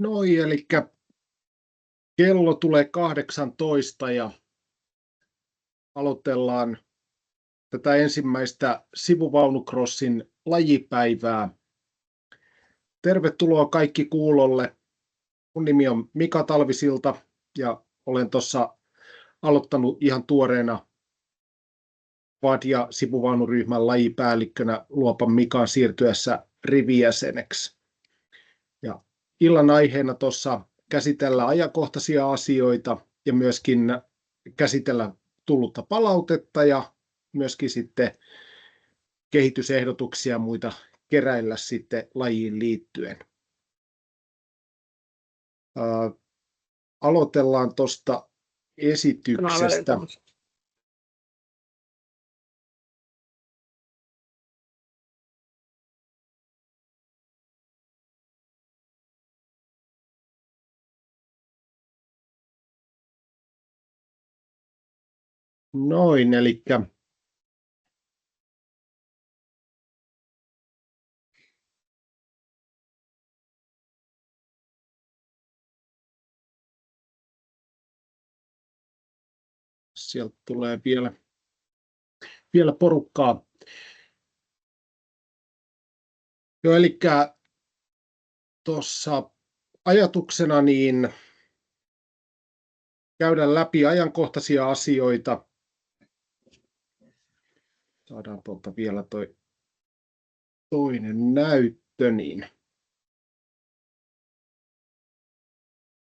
Noi, eli kello tulee 18 ja aloitellaan tätä ensimmäistä Sivuvaunucrossin lajipäivää. Tervetuloa kaikki kuulolle. Mun nimi on Mika Talvisilta ja olen tuossa aloittanut ihan tuoreena VAD- ja sivuvaunuryhmän lajipäällikkönä Luopan Mikan siirtyessä rivijäseneksi. Ja illan aiheena tuossa käsitellään ajankohtaisia asioita ja myöskin käsitellä tullutta palautetta ja myöskin sitten kehitysehdotuksia ja muita keräillä sitten lajiin liittyen. Aloitellaan tuosta esityksestä. Noin, eli sieltä tulee vielä porukkaa. Joo, eli tuossa ajatuksena niin käydä läpi ajankohtaisia asioita. Saadaan tuolta vielä toinen näyttö. Niin.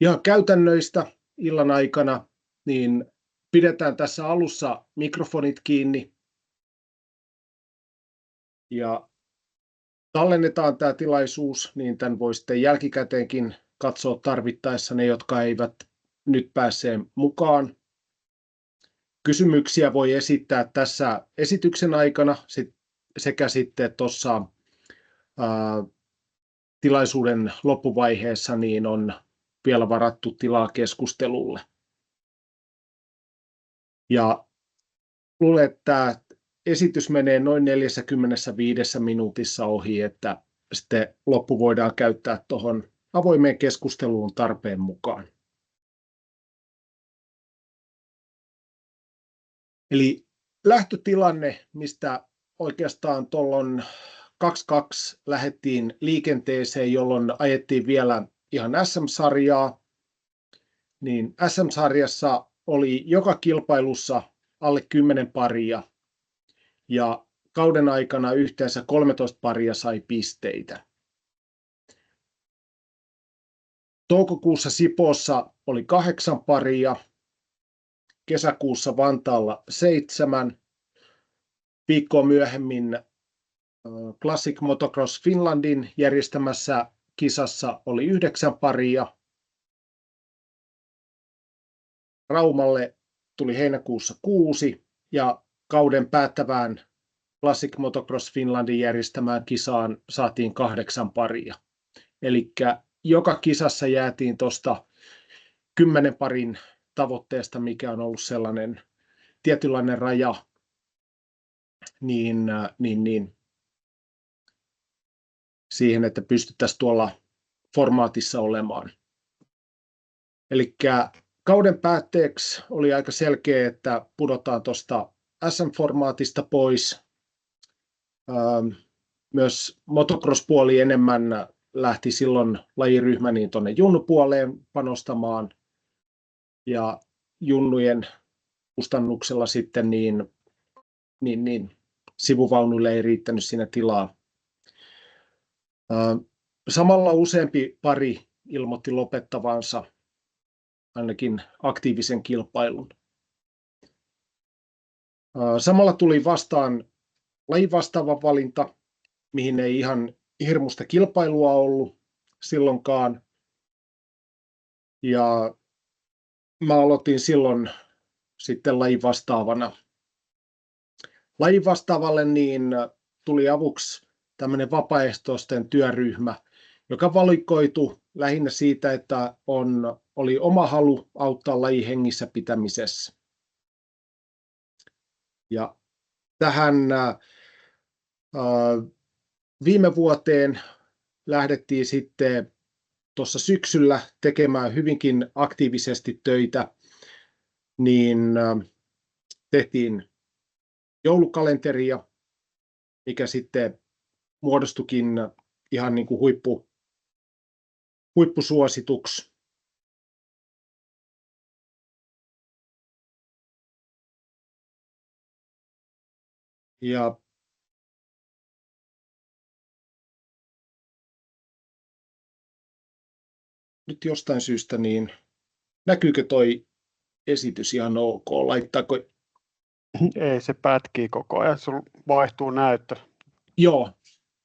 Ja käytännöistä illan aikana niin pidetään tässä alussa mikrofonit kiinni ja tallennetaan tämä tilaisuus, niin tämän voi sitten jälkikäteenkin katsoa tarvittaessa ne, jotka eivät nyt päässeet mukaan. Kysymyksiä voi esittää tässä esityksen aikana sekä sitten tuossa tilaisuuden loppuvaiheessa niin on vielä varattu tilaa keskustelulle. Ja luulen, että tämä esitys menee noin 45 minuutissa ohi, että sitten loppu voidaan käyttää tuohon avoimeen keskusteluun tarpeen mukaan. Eli lähtötilanne, mistä oikeastaan tuolloin 22 lähdettiin liikenteeseen, jolloin ajettiin vielä ihan SM-sarjaa, niin SM-sarjassa oli joka kilpailussa alle 10 paria ja kauden aikana yhteensä 13 paria sai pisteitä. Toukokuussa Sipoossa oli 8 paria, kesäkuussa Vantaalla 7, viikkoa myöhemmin Classic Motocross Finlandin järjestämässä kisassa oli 9 paria. Raumalle tuli heinäkuussa 6 ja kauden päättävään Classic Motocross Finlandin järjestämään kisaan saatiin 8 paria. Eli joka kisassa jäätiin tuosta 10 parin tavoitteesta, mikä on ollut sellainen tietynlainen raja, niin siihen, että pystyttäisiin tuolla formaatissa olemaan. Eli kauden päätteeksi oli aika selkeä, että pudotaan tuosta SM-formaatista pois. Myös motocross-puoli enemmän lähti silloin lajiryhmä niin tuonne junnupuoleen panostamaan. Ja junnujen kustannuksella sitten niin sivuvaunuille ei riittänyt siinä tilaa. Samalla useampi pari ilmoitti lopettavansa ainakin aktiivisen kilpailun. Samalla tuli vastaan lajivastaavan valinta, mihin ei ihan hirmuista kilpailua ollut silloinkaan. Ja mä aloitin silloin sitten lajivastaavana. Lajivastaavalle niin tuli avuksi tämmöinen vapaaehtoisten työryhmä, joka valikoitui lähinnä siitä, että oli oma halu auttaa lajin hengissä pitämisessä. Ja tähän viime vuoteen lähdettiin sitten tuossa syksyllä tekemään hyvinkin aktiivisesti töitä, niin tehtiin joulukalenteria, mikä sitten muodostukin ihan niin kuin huippusuosituksi. Ja nyt jostain syystä, niin näkyykö toi esitys ihan ok? Laittaako? Ei, se pätkii koko ajan, sulla vaihtuu näyttö.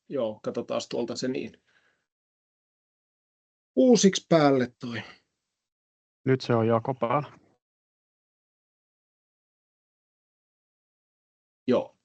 Joo, katsotaan tuolta se niin. Uusiksi päälle toi. Nyt se on jako päällä. Joo.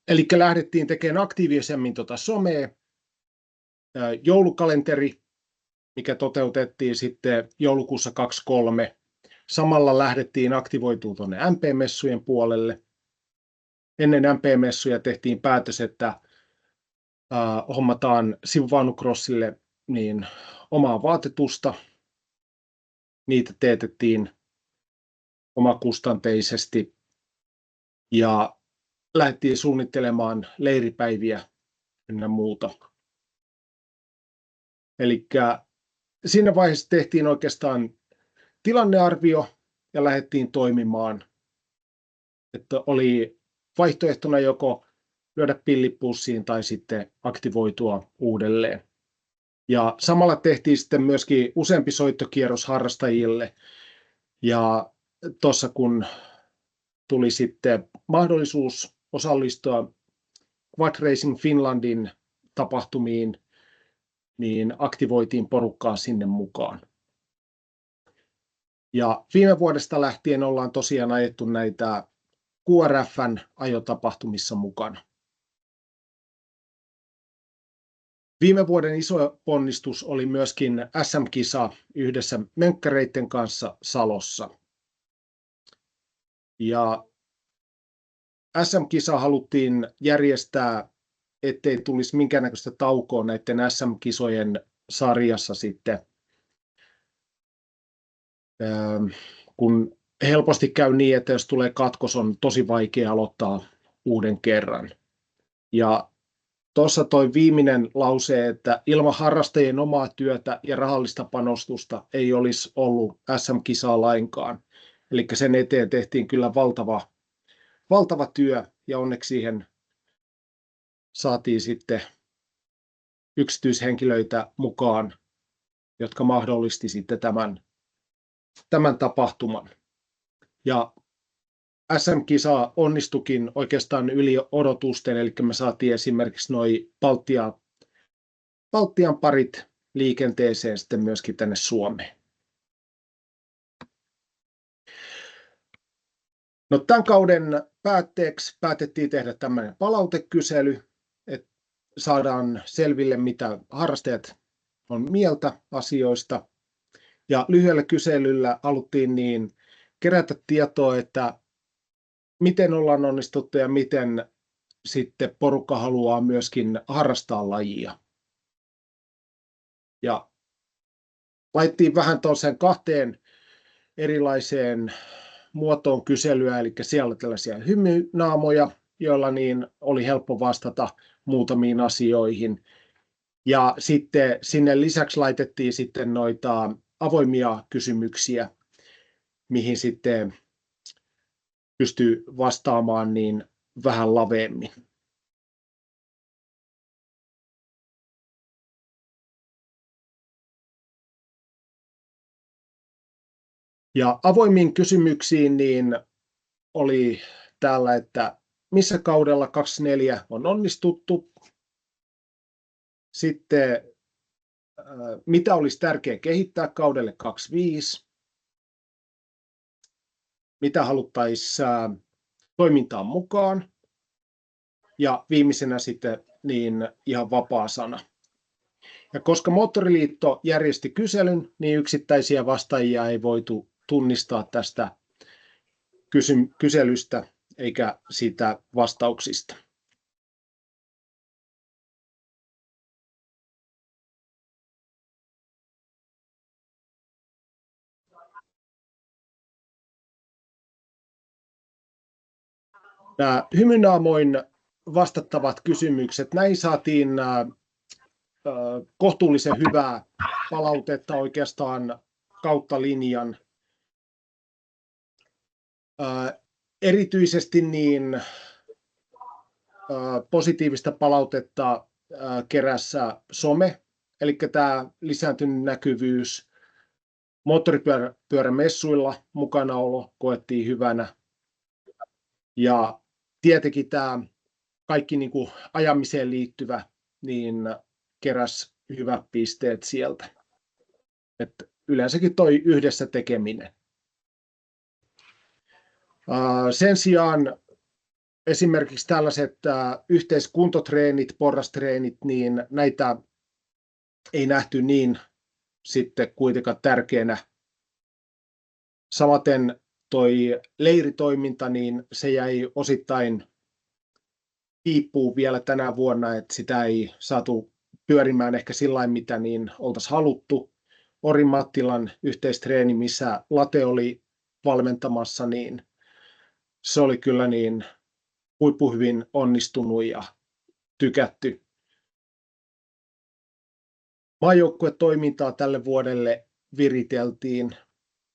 Eli lähdettiin tekemään aktiivisemmin somea. Joulukalenteri, mikä toteutettiin sitten joulukuussa 2023. Samalla lähdettiin aktivoitumaan tuonne MP-messujen puolelle. Ennen MP-messuja tehtiin päätös, että hommataan sivuvaunukrossille niin omaa vaatetusta. Niitä teetettiin omakustanteisesti ja lähdettiin suunnittelemaan leiripäiviä ynnä muuta. Eli siinä vaiheessa tehtiin oikeastaan tilannearvio ja lähdettiin toimimaan. Että oli vaihtoehtona joko lyödä pillit pussiin tai sitten aktivoitua uudelleen. Ja samalla tehtiin sitten myöskin useampi soittokierros harrastajille. Ja tuossa kun tuli sitten mahdollisuus osallistua Quad Racing Finlandin tapahtumiin, niin aktivoitiin porukkaa sinne mukaan. Ja viime vuodesta lähtien ollaan tosiaan ajettu näitä QRF:n ajotapahtumissa mukana. Viime vuoden iso ponnistus oli myöskin SM-kisa yhdessä mönkkäreiden kanssa Salossa. Ja SM-kisa haluttiin järjestää, ettei tulisi minkäännäköistä taukoa näiden SM-kisojen sarjassa sitten, kun helposti käy niin, että jos tulee katkos, on tosi vaikea aloittaa uuden kerran. Ja tuossa toi viimeinen lause, että ilman harrastajien omaa työtä ja rahallista panostusta ei olisi ollut SM-kisaa lainkaan. Eli sen eteen tehtiin kyllä valtava työ ja onneksi siihen saatiin sitten yksityishenkilöitä mukaan, jotka mahdollisti sitten tämän tapahtuman. Ja SM-kisa onnistukin oikeastaan yli odotusten, eli me saatiin esimerkiksi noi Baltian parit liikenteeseen sitten myöskin tänne Suomeen. No, tämän kauden päätteeksi päätettiin tehdä tämmöinen palautekysely, että saadaan selville, mitä harrastajat on mieltä asioista. Ja lyhyellä kyselyllä haluttiin niin kerätä tietoa, että miten ollaan onnistuttu ja miten sitten porukka haluaa myöskin harrastaa lajia. Ja laittiin vähän tuollaiseen 2 erilaiseen muotoon kyselyä, eli siellä oli tällaisia hymynaamoja, joilla niin oli helppo vastata muutamiin asioihin. Ja sitten sinne lisäksi laitettiin sitten noita avoimia kysymyksiä, mihin sitten pystyy vastaamaan niin vähän laveemmin. Ja avoimiin kysymyksiin niin oli täällä, että missä kaudella 24 on onnistuttu. Sitten mitä olisi tärkeää kehittää kaudelle 25. Mitä haluttaisiin toimintaan mukaan. ja viimeisenä sitten niin ihan vapaa sana. Ja koska Moottoriliitto järjesti kyselyn, niin yksittäisiä vastaajia ei voitu tunnistaa tästä kyselystä eikä siitä vastauksista. Nämä hymynaamoin vastattavat kysymykset, näihin saatiin kohtuullisen hyvää palautetta oikeastaan kautta linjan. Erityisesti niin positiivista palautetta kerässä some, eli tämä lisääntynyt näkyvyys, moottoripyörämessuilla mukanaolo koettiin hyvänä. Ja tietenkin tämä kaikki niin kuin ajamiseen liittyvä niin keräs hyvät pisteet sieltä. Et yleensäkin toi yhdessä tekeminen. Sen sijaan esimerkiksi tällaiset yhteiskuntotreenit, porrastreenit, niin näitä ei nähty niin sitten kuitenkaan tärkeänä. Samaten toi leiritoiminta, niin se jäi osittain piippuun vielä tänä vuonna, että sitä ei saatu pyörimään ehkä sillain, mitä niin oltaisiin haluttu. Orimattilan yhteistreeni, missä Late oli valmentamassa, niin se oli kyllä niin huippuhyvin onnistunut ja tykätty. Maajoukkuetoimintaa tälle vuodelle viriteltiin,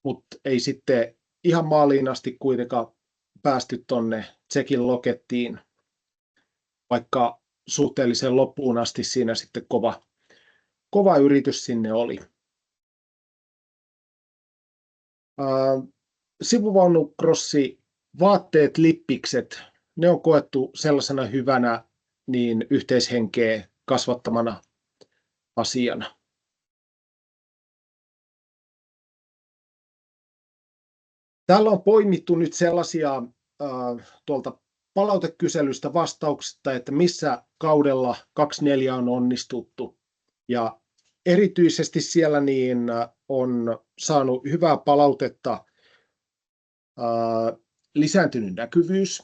mutta ei sitten ihan maaliin asti kuitenkaan päästy tuonne Tsekin Lokettiin, vaikka suhteellisen loppuun asti siinä sitten kova yritys sinne oli. Sivuvaunukrossi, vaatteet, lippikset, ne on koettu sellaisena hyvänä niin yhteishenkeä kasvattamana asiana. Täällä on poimittu nyt sellaisia tuolta palautekyselystä vastauksista, että missä kaudella 24 on onnistuttu. Ja erityisesti siellä niin on saanut hyvää palautetta lisääntynyt näkyvyys.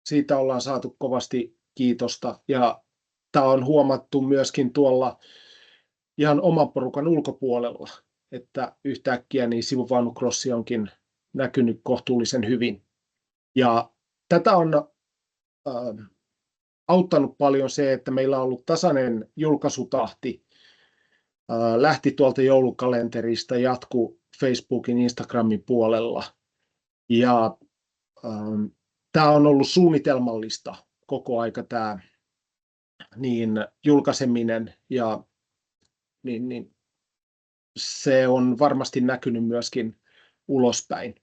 Siitä ollaan saatu kovasti kiitosta ja tämä on huomattu myöskin tuolla ihan oman porukan ulkopuolella, että yhtäkkiä niin sivuvaunukrossi onkin näkynyt kohtuullisen hyvin. Ja tätä on auttanut paljon se, että meillä on ollut tasainen julkaisutahti. Lähti tuolta joulukalenterista, jatkuu Facebookin, Instagramin puolella. Ja tämä on ollut suunnitelmallista koko aika tämä niin julkaiseminen ja niin se on varmasti näkynyt myöskin ulospäin.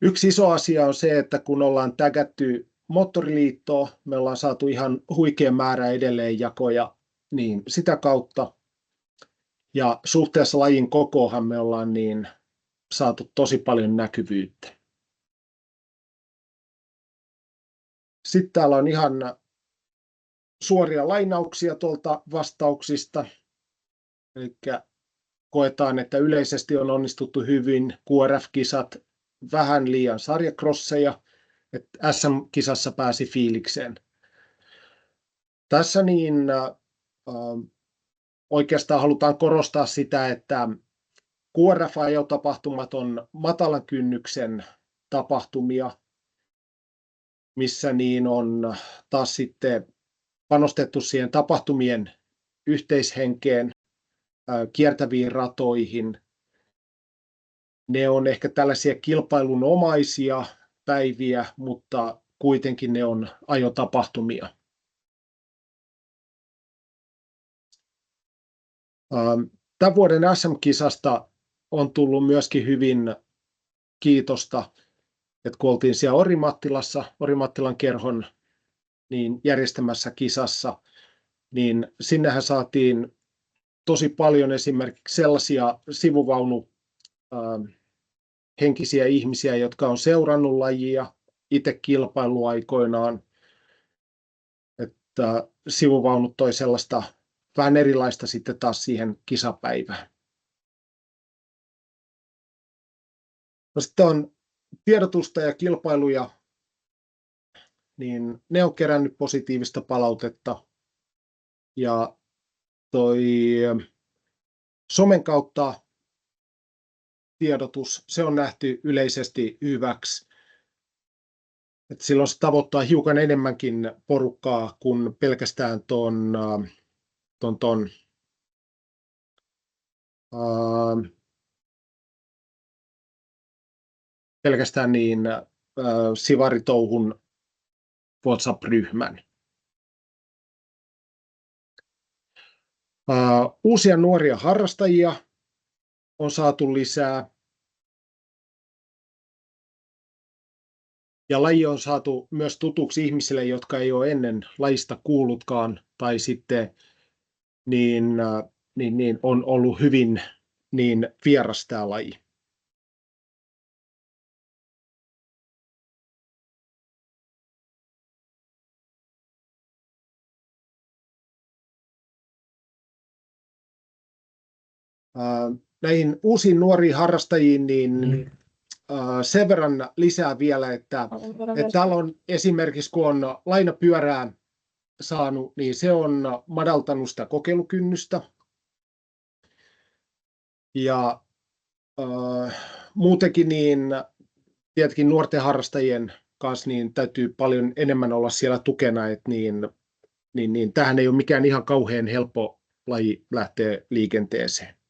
Yksi iso asia on se, että kun ollaan tägätty Moottoriliittoa, me ollaan saatu ihan huikea määrä edelleenjakoja niin sitä kautta. Ja suhteessa lajin kokoonhan me ollaan niin saatu tosi paljon näkyvyyttä. Sitten täällä on ihan suoria lainauksia tuolta vastauksista. Eli koetaan, että yleisesti on onnistuttu hyvin, QRF-kisat, vähän liian sarjakrosseja, että SM-kisassa pääsi fiilikseen. Tässä niin oikeastaan halutaan korostaa sitä, että QRF-ajotapahtumat on matalan kynnyksen tapahtumia, missä niin on taas sitten panostettu siihen tapahtumien yhteishenkeen, kiertäviin ratoihin. Ne on ehkä tällaisia kilpailunomaisia päiviä, mutta kuitenkin ne on ajotapahtumia. Tämän vuoden SM-kisasta on tullut myöskin hyvin kiitosta, että kun oltiin siellä Orimattilan kerhon niin järjestämässä kisassa, niin sinnehän saatiin tosi paljon esimerkiksi sellaisia sivuvaunu henkisiä ihmisiä, jotka on seurannut lajia itse kilpaillut aikoinaan, että sivuvaunut toi sellaista vähän erilaista sitten taas siihen kisapäivään. No sitten on tiedotusta ja kilpailuja, niin ne on kerännyt positiivista palautetta. Ja toi somen kautta tiedotus, se on nähty yleisesti hyväksi. Et silloin se tavoittaa hiukan enemmänkin porukkaa kuin pelkästään pelkästään sivaritouhun WhatsApp-ryhmän. Uusia nuoria harrastajia on saatu lisää. Ja laji on saatu myös tutuksi ihmisille, jotka ei ole ennen lajista kuullutkaan, tai sitten on ollut hyvin vieras tämä laji. Näihin uusiin nuoriin harrastajiin sen verran lisää vielä, että täällä on esimerkiksi kun on lainapyörää saanut, niin se on madaltanut sitä kokeilukynnystä. Ja muutenkin tietenkin nuorten harrastajien kanssa täytyy paljon enemmän olla siellä tukena, että tämähän ei ole mikään ihan kauhean helppo laji lähteä liikenteeseen.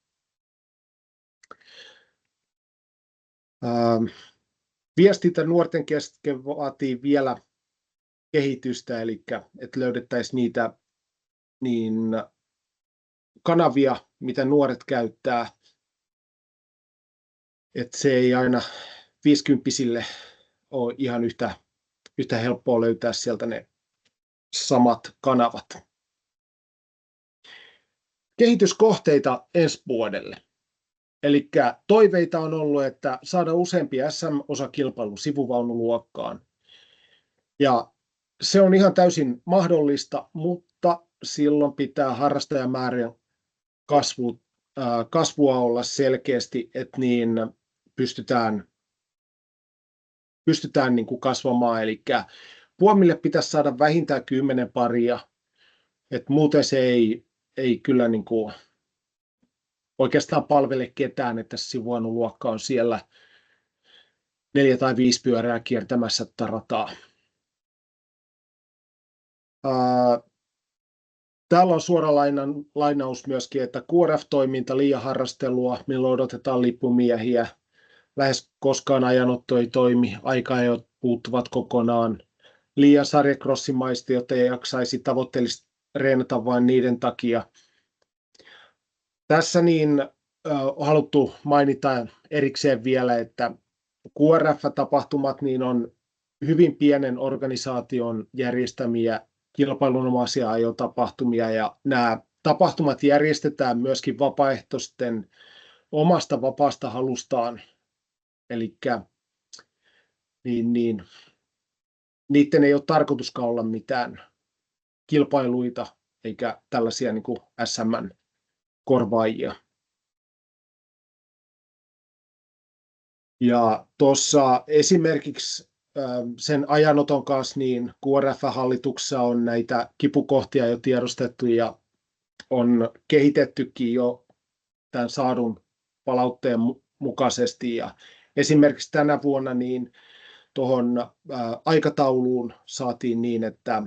Viestintä nuorten kesken vaatii vielä kehitystä, eli että löydettäisiin niitä kanavia, mitä nuoret käyttää, että se ei aina 50-vuotiaille ole ihan yhtä helppoa löytää sieltä ne samat kanavat. Kehityskohteita ensi vuodelle. Eli toiveita on ollut, että saada useampi SM-osakilpailu sivuvaunuluokkaan. Ja se on ihan täysin mahdollista, mutta silloin pitää harrastajamäärän kasvua olla selkeästi, että pystytään kasvamaan. Eli puomille pitäisi saada vähintään 10 paria, että muuten se ei kyllä oikeastaan palvele ketään, että sivuvaunuluokka on siellä 4 tai 5 pyörää kiertämässä rataa. Täällä on suora lainaus myöskin, että QRF-toiminta liian harrastelua, milloin odotetaan lippumiehiä. Lähes koskaan ajanotto ei toimi, aikaajot puuttuvat kokonaan. Liian sarjacrossimaista, jotta ei jaksaisi tavoitteellisesti reenata vain niiden takia. Tässä on haluttu mainita erikseen vielä, että QRF-tapahtumat on hyvin pienen organisaation järjestämiä kilpailunomaisia ajotapahtumia, ja nämä tapahtumat järjestetään myöskin vapaaehtoisten omasta vapaasta halustaan, eli niiden ei ole tarkoituskaan olla mitään kilpailuita eikä tällaisia niin kuin SM-korvaajia. Ja tuossa esimerkiksi sen ajanoton kanssa QRF-hallituksessa on näitä kipukohtia jo tiedostettu ja on kehitettykin jo tämän saadun palautteen mukaisesti. Ja esimerkiksi tänä vuonna tuohon aikatauluun saatiin niin, että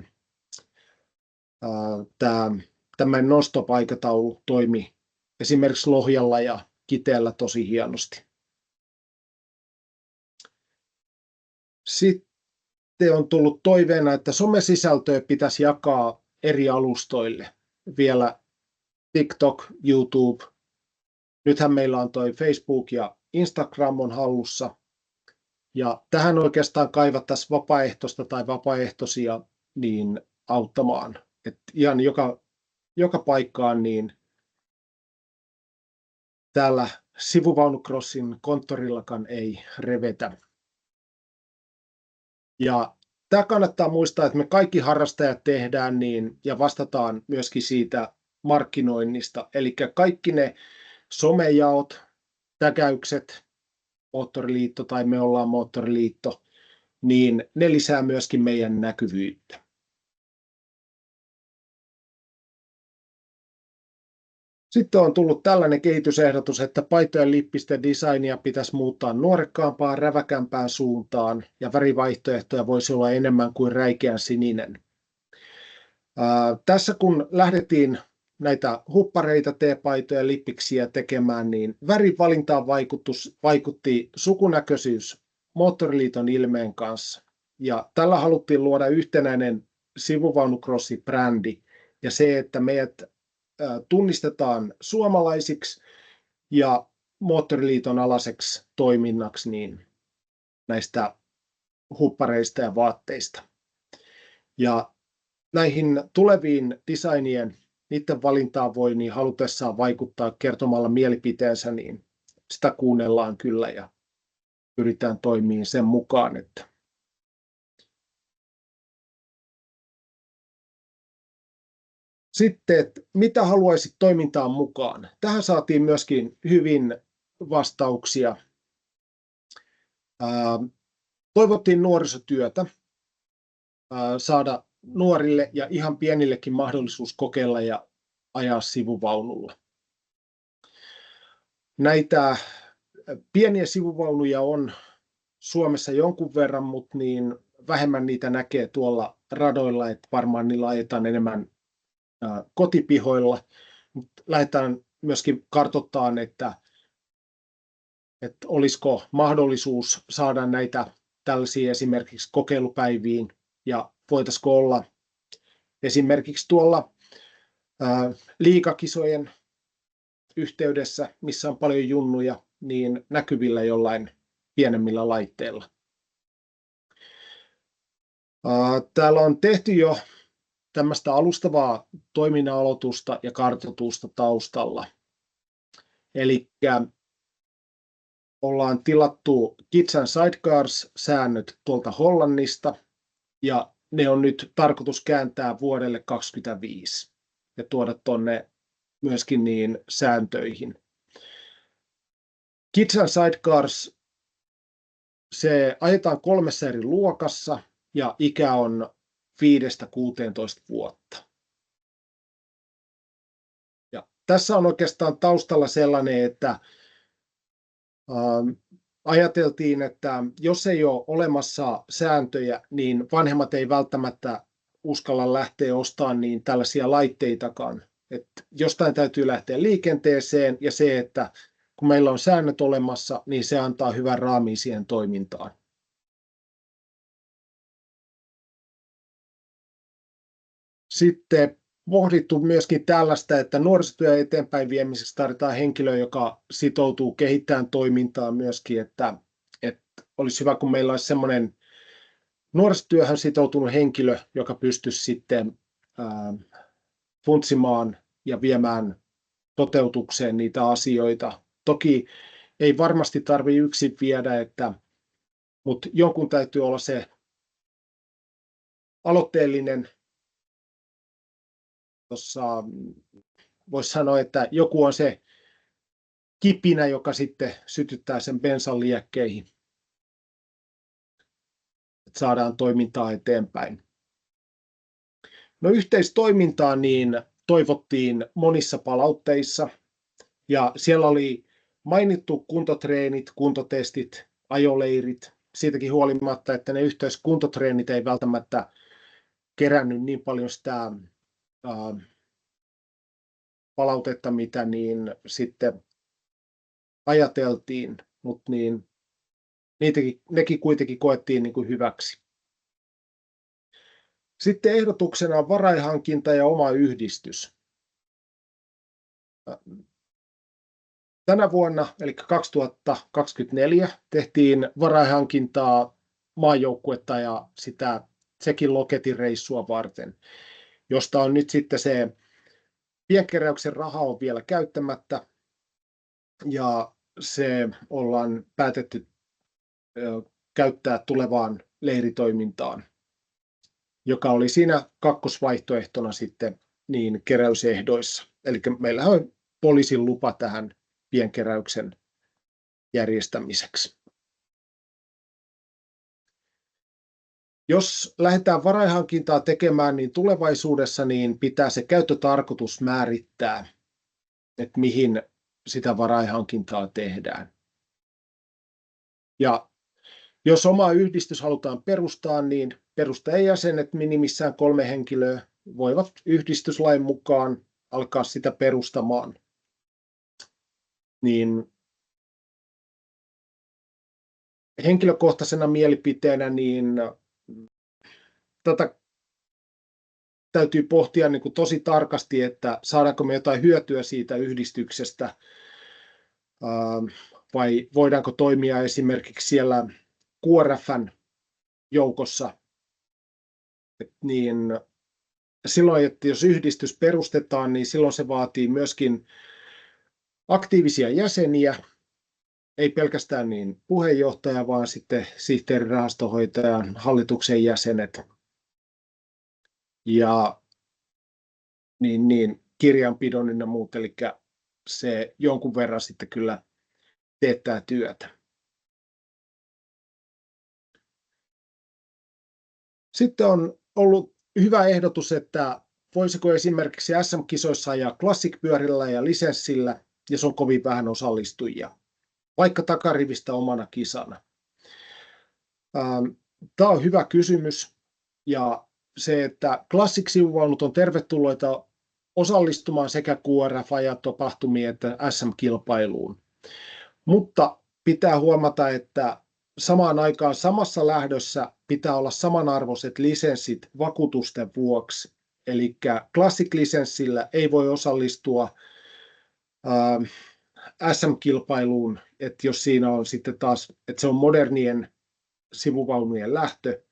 tämä non-stop-aikataulu toimi esimerkiksi Lohjalla ja Kiteellä tosi hienosti. Sitten on tullut toiveena, että somesisältöä pitäisi jakaa eri alustoille. Vielä TikTok, YouTube. Nythän meillä on toi Facebook ja Instagram on hallussa. Ja tähän oikeastaan kaivattaisiin vapaaehtoista tai vapaaehtoisia auttamaan. Et ihan joka paikkaan täällä Sivuvaunukrosin konttorillakaan ei revetä. Ja tämä kannattaa muistaa, että me kaikki harrastajat tehdään niin ja vastataan myöskin siitä markkinoinnista. Eli kaikki ne somejaot, tägäykset, Moottoriliitto tai me ollaan Moottoriliitto, niin ne lisää myöskin meidän näkyvyyttä. Sitten on tullut tällainen kehitysehdotus, että paitojen lippisten designia pitäisi muuttaa nuorekkaampaan, räväkämpään suuntaan ja värivaihtoehtoja voisi olla enemmän kuin räikeän sininen. Tässä kun lähdettiin näitä huppareita, T-paitoja, lippiksiä tekemään, niin värivalintaan vaikutti sukunäköisyys Moottoriliiton ilmeen kanssa. Ja tällä haluttiin luoda yhtenäinen sivuvaunukrossi-brändi ja se, että meidät tunnistetaan suomalaisiksi ja Moottoriliiton alaiseksi toiminnaksi niin näistä huppareista ja vaatteista. Ja näihin tuleviin designien, niiden valintaan voi niin halutessaan vaikuttaa kertomalla mielipiteensä, niin sitä kuunnellaan kyllä ja pyritään toimimaan sen mukaan. Sitten, että mitä haluaisit toimintaan mukaan? Tähän saatiin myöskin hyvin vastauksia. Toivottiin nuorisotyötä, saada nuorille ja ihan pienillekin mahdollisuus kokeilla ja ajaa sivuvaunulla. Näitä pieniä sivuvaunuja on Suomessa jonkun verran, mutta niin vähemmän niitä näkee tuolla radoilla, että varmaan niillä ajetaan enemmän kotipihoilla. Lähdetään myöskin kartoittamaan, että olisiko mahdollisuus saada näitä tällaisia esimerkiksi kokeilupäiviin ja voitaisiko olla esimerkiksi tuolla liigakisojen yhteydessä, missä on paljon junnuja, niin näkyvillä jollain pienemmillä laitteilla. Täällä on tehty jo tämmöistä alustavaa toiminnan aloitusta ja kartoitusta taustalla. Eli ollaan tilattu Kids and Sidecars-säännöt tuolta Hollannista, ja ne on nyt tarkoitus kääntää vuodelle 2025 ja tuoda tuonne myöskin niin sääntöihin. Kids and Sidecars, se ajetaan 3 eri luokassa ja ikä on 5–16 vuotta. Ja tässä on oikeastaan taustalla sellainen, että ajateltiin, että jos ei ole olemassa sääntöjä, niin vanhemmat ei välttämättä uskalla lähteä ostamaan niin tällaisia laitteitakaan. Että jostain täytyy lähteä liikenteeseen ja se, että kun meillä on säännöt olemassa, niin se antaa hyvän raamin siihen toimintaan. Sitten pohdittu myöskin tällaista, että nuorisotyön eteenpäin viemiseksi tarvitaan henkilö, joka sitoutuu kehittämään toimintaa myöskin, että olisi hyvä, kun meillä olisi semmoinen nuorisotyöhön sitoutunut henkilö, joka pystyisi sitten funtsimaan ja viemään toteutukseen niitä asioita. Toki ei varmasti tarvitse yksin viedä, mutta jonkun täytyy olla se aloitteellinen. Tuossa voisi sanoa, että joku on se kipinä, joka sitten sytyttää sen bensan liekkeihin, että saadaan toimintaa eteenpäin. No yhteistoimintaa niin toivottiin monissa palautteissa ja siellä oli mainittu kuntotreenit, kuntotestit, ajoleirit, siitäkin huolimatta, että ne yhteiskuntotreenit ei välttämättä kerännyt niin paljon sitä palautetta, mitä niin sitten ajateltiin, mutta niin nekin kuitenkin koettiin niin kuin hyväksi. Sitten ehdotuksena on varainhankinta ja oma yhdistys. Tänä vuonna, eli 2024, tehtiin varainhankintaa maajoukkuetta ja sitä Tsekin Loketin reissua varten, josta on nyt sitten se pienkeräyksen raha on vielä käyttämättä ja se ollaan päätetty käyttää tulevaan leiritoimintaan, joka oli siinä kakkosvaihtoehtona sitten niin keräysehdoissa. Eli meillähän on poliisin lupa tähän pienkeräyksen järjestämiseksi. Jos lähdetään varainhankintaa tekemään, niin tulevaisuudessa niin pitää se käyttötarkoitus määrittää, että mihin sitä varainhankintaa tehdään. Ja jos oma yhdistys halutaan perustaa, niin perustajajäsenet minimissään 3 henkilöä voivat yhdistyslain mukaan alkaa sitä perustamaan. Niin henkilökohtaisena mielipiteenä niin tätä täytyy pohtia niin kuin tosi tarkasti, että saadaanko me jotain hyötyä siitä yhdistyksestä vai voidaanko toimia esimerkiksi siellä QRF:n joukossa. Niin silloin, että jos yhdistys perustetaan, niin silloin se vaatii myöskin aktiivisia jäseniä, ei pelkästään niin puheenjohtaja, vaan sitten sihteeri, rahastonhoitaja, hallituksen jäsenet ja kirjanpidon ynnä muut, eli se jonkun verran sitten kyllä teettää työtä. Sitten on ollut hyvä ehdotus, että voisiko esimerkiksi SM-kisoissa ajaa Classic-pyörillä ja lisenssillä, jos on kovin vähän osallistujia, vaikka takarivistä omana kisana. Tämä on hyvä kysymys, ja se, että Classic-sivuvaunut on tervetulleita osallistumaan sekä QRF-ajatapahtumiin että SM-kilpailuun. Mutta pitää huomata, että samaan aikaan samassa lähdössä pitää olla samanarvoiset lisenssit vakuutusten vuoksi. Eli Classic-lisenssillä ei voi osallistua SM-kilpailuun, että jos siinä on sitten taas, että se on modernien sivuvaunujen lähtö,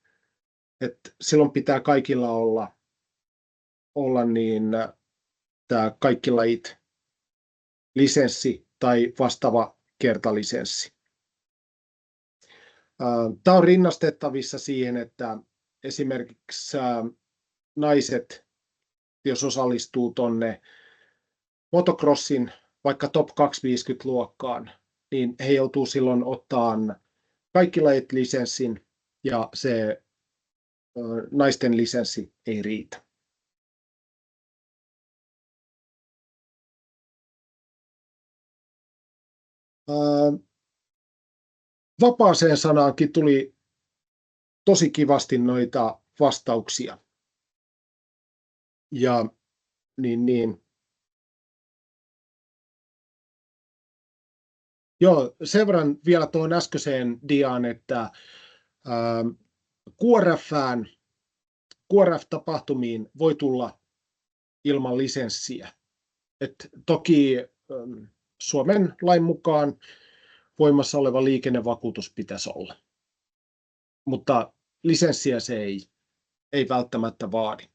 että silloin pitää kaikilla olla niin tämä kaikki lajit lisenssi tai vastaava kertalisenssi. Tämä on rinnastettavissa siihen, että esimerkiksi naiset, jos osallistuu tuonne motocrossin vaikka top 250-luokkaan, niin he joutuu silloin ottamaan kaikki lajit lisenssin ja se naisten lisenssi ei riitä. Vapaaseen sanaankin tuli tosi kivasti noita vastauksia. Ja Joo, sen verran vielä tuohon äskeiseen diaan, että QRF-tapahtumiin voi tulla ilman lisenssiä. Et toki Suomen lain mukaan voimassa oleva liikennevakuutus pitäisi olla, mutta lisenssiä se ei välttämättä vaadi.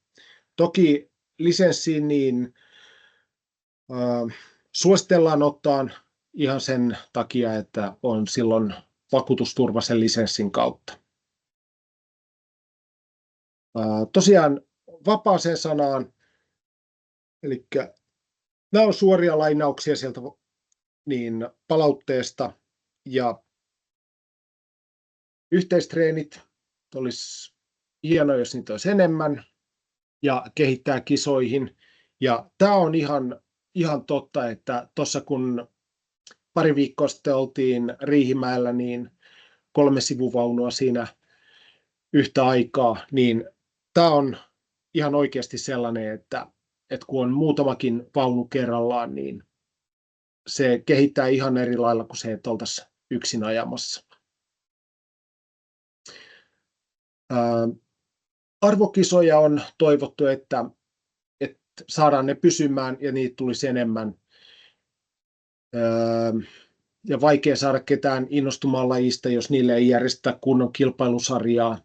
Toki lisenssiin niin suositellaan ottaa ihan sen takia, että on silloin vakuutusturva sen lisenssin kautta. Tosiaan vapaaseen sanaan, eli nämä on suoria lainauksia sieltä niin palautteesta, ja yhteistreenit olisi hienoa, jos niitä olisi enemmän, ja kehittää kisoihin. Ja tämä on ihan totta, että tuossa kun pari viikkoa sitten oltiin Riihimäellä, niin 3 sivuvaunua siinä yhtä aikaa, niin tämä on ihan oikeasti sellainen, että kun on muutamakin vaunu kerrallaan, niin se kehittää ihan eri lailla kuin se, että oltaisiin yksin ajamassa. Arvokisoja on toivottu, että saadaan ne pysymään ja niitä tulisi enemmän. Ja vaikea saada ketään innostumaan lajista, jos niille ei järjestetä kunnon kilpailusarjaa.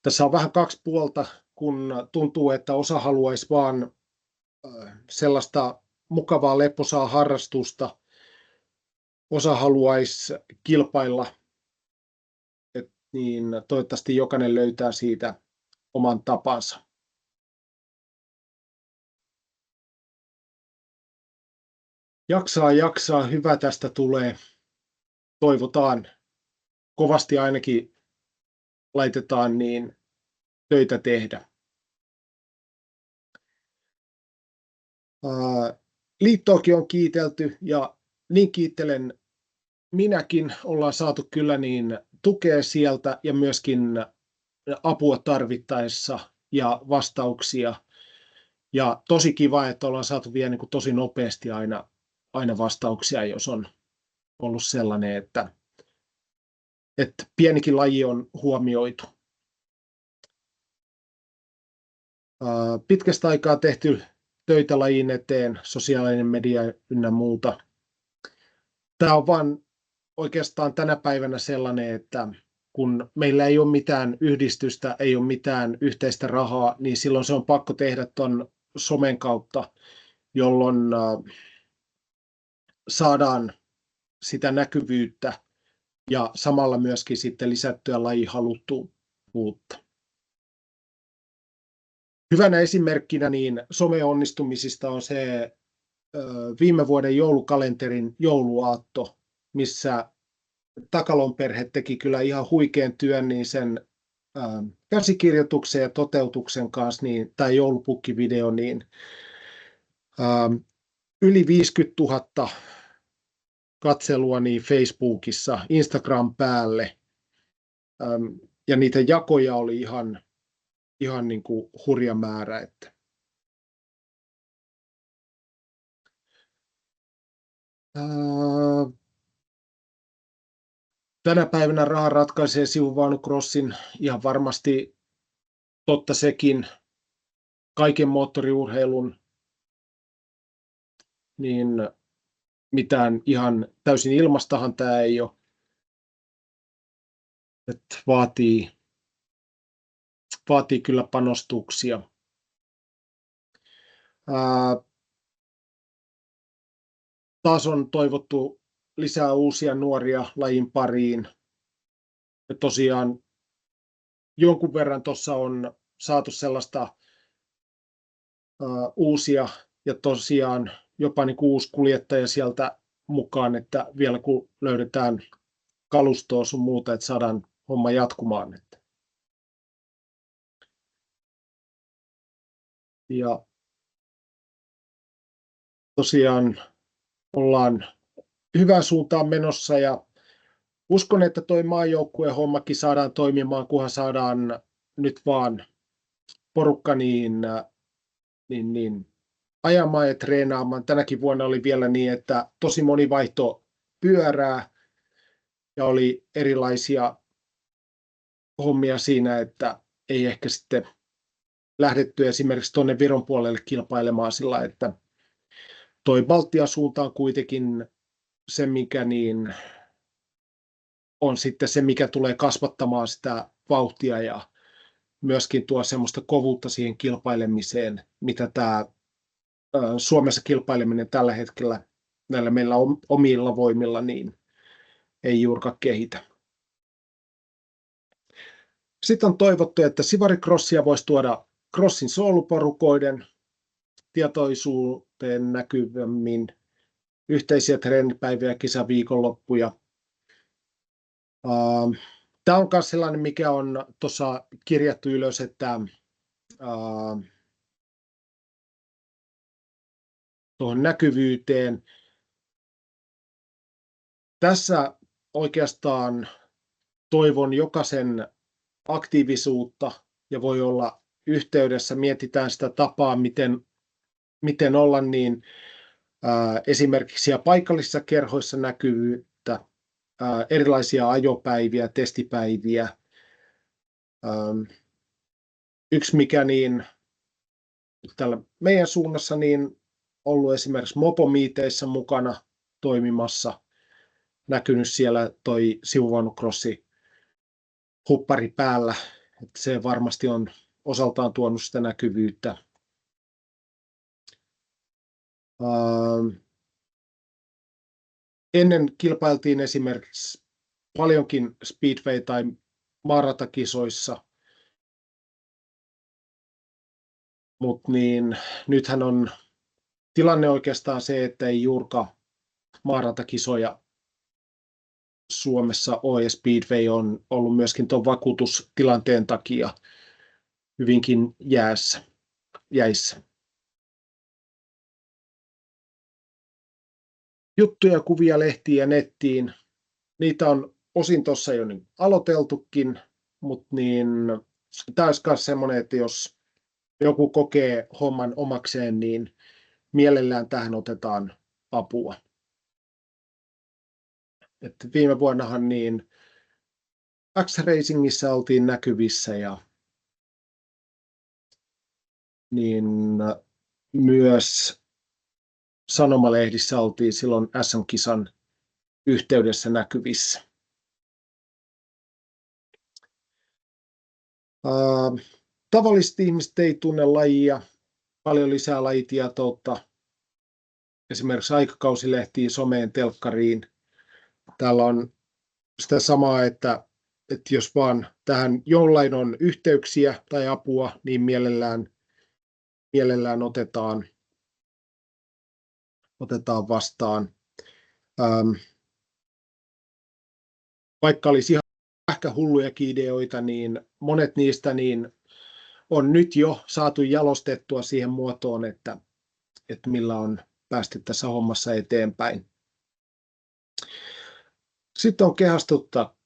Tässä on vähän 2 puolta, kun tuntuu, että osa haluaisi vaan sellaista mukavaa leposaa harrastusta. Osa haluaisi kilpailla. niin toivottavasti jokainen löytää siitä oman tapansa. Jaksaa, hyvä tästä tulee. Toivotaan, kovasti ainakin laitetaan niin töitä tehdä. Liittoakin on kiitelty ja niin kiittelen minäkin. Ollaan saatu kyllä niin tukea sieltä ja myöskin apua tarvittaessa ja vastauksia. Ja tosi kiva, että ollaan saatu vielä niin kuin tosi nopeasti aina vastauksia, jos on ollut sellainen, että pienikin laji on huomioitu. Pitkästä aikaa tehty töitä lajin eteen, sosiaalinen media ynnä muuta. Tämä on vaan oikeastaan tänä päivänä sellainen, että kun meillä ei ole mitään yhdistystä, ei ole mitään yhteistä rahaa, niin silloin se on pakko tehdä tuon somen kautta, jolloin saadaan sitä näkyvyyttä ja samalla myöskin sitten lisättyä lajihaluttuvuutta. Hyvänä esimerkkinä niin some-onnistumisista on se viime vuoden joulukalenterin jouluaatto, missä Takalon perhe teki kyllä ihan huikean työn niin sen käsikirjoituksen ja toteutuksen kanssa, niin tämä joulupukkivideo, niin yli 50 000 katselua niin Facebookissa, Instagram päälle, ja niitä jakoja oli ihan niin kuin hurja määrä. Että. Tänä päivänä raha ratkaisee sivuvaunukrossin, ihan varmasti totta sekin, kaiken moottoriurheilun, niin mitään ihan täysin ilmastahan tämä ei ole. Että vaatii kyllä panostuksia. Taas on toivottu lisää uusia nuoria lajin pariin. Ja tosiaan jonkun verran tuossa on saatu sellaista uusia ja tosiaan jopa niin uusi kuljettaja sieltä mukaan, että vielä kun löydetään kalustoa sun muuta, että saadaan homma jatkumaan. Ja tosiaan ollaan hyvään suuntaan menossa ja uskon, että toi maajoukkueen hommakin saadaan toimimaan, kunhan saadaan nyt vaan porukka niin ajamaan ja treenaamaan. Tänäkin vuonna oli vielä niin, että tosi moni vaihto pyörää ja oli erilaisia hommia siinä, että ei ehkä sitten lähdetty esimerkiksi tuonne Viron puolelle kilpailemaan sillä, että toi Baltian suunta on kuitenkin se, mikä niin on sitten se, mikä tulee kasvattamaan sitä vauhtia ja myöskin tuo semmoista kovuutta siihen kilpailemiseen, mitä tämä Suomessa kilpaileminen tällä hetkellä näillä meillä omilla voimilla niin ei juurikaan kehitä. Sitten on toivottu, että Sivari-crossia voisi tuoda crossin sooluporukoiden tietoisuuteen näkyvämmin, yhteisiä treenipäiviä, kisaviikonloppuja. Tämä on myös sellainen, mikä on tuossa kirjattu ylös, että tuohon näkyvyyteen. Tässä oikeastaan toivon jokaisen aktiivisuutta ja voi olla yhteydessä, mietitään sitä tapaa, miten olla niin esimerkiksi siellä paikallisissa kerhoissa näkyvyyttä, erilaisia ajopäiviä, testipäiviä. Yksi mikä niin tällä meidän suunnassa niin ollut esimerkiksi mopomiiteissä mukana toimimassa, näkynyt siellä toi sivuvaunukrossi huppari päällä, että se varmasti on osaltaan tuonut sitä näkyvyyttä. Ennen kilpailtiin esimerkiksi paljonkin speedway- tai maaratakisoissa. Mutta niin, nythän on tilanne oikeastaan se, että ei juurikaan maaratakisoja Suomessa ole. Speedway on ollut myöskin tuon vakuutustilanteen takia hyvinkin jäissä. Juttuja, kuvia lehtiin ja nettiin. Niitä on osin tuossa jo niin aloiteltukin, mutta niin, tämä olisi myös semmoinen, että jos joku kokee homman omakseen, niin mielellään tähän otetaan apua. Että viime vuonnahan niin X-Racingissä oltiin näkyvissä ja niin myös sanomalehdissä oltiin silloin SM-kisan yhteydessä näkyvissä. Tavalliset ihmiset ei tunne lajia, paljon lisää lajitietoutta, esimerkiksi aikakausilehtiin, someen, telkkariin. Täällä on sitä samaa, että jos vaan tähän jollain on yhteyksiä tai apua, niin mielellään otetaan vastaan. Vaikka olisi ihan ehkä hullujakin ideoita, niin monet niistä niin on nyt jo saatu jalostettua siihen muotoon, että millä on päästy tässä hommassa eteenpäin. Sitten on kehastuttaa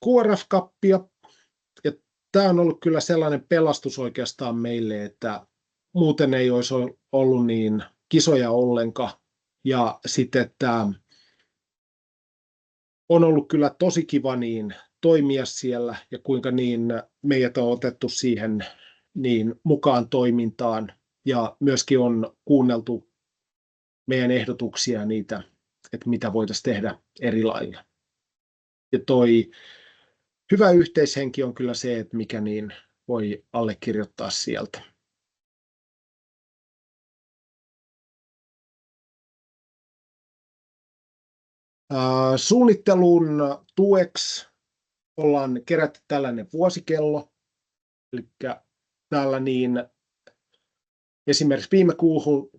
QRF-kappia, ja tämä on ollut kyllä sellainen pelastus oikeastaan meille, että muuten ei olisi ollut niin kisoja ollenkaan, ja sitten että on ollut kyllä tosi kiva niin toimia siellä, ja kuinka niin meidät on otettu siihen niin mukaan toimintaan, ja myöskin on kuunneltu meidän ehdotuksia niitä, että mitä voitaisiin tehdä eri lailla. Ja toi hyvä yhteishenki on kyllä se, että mikä niin voi allekirjoittaa sieltä. Suunnittelun tueksi ollaan kerätty tällainen vuosikello. Eli täällä niin esimerkiksi viime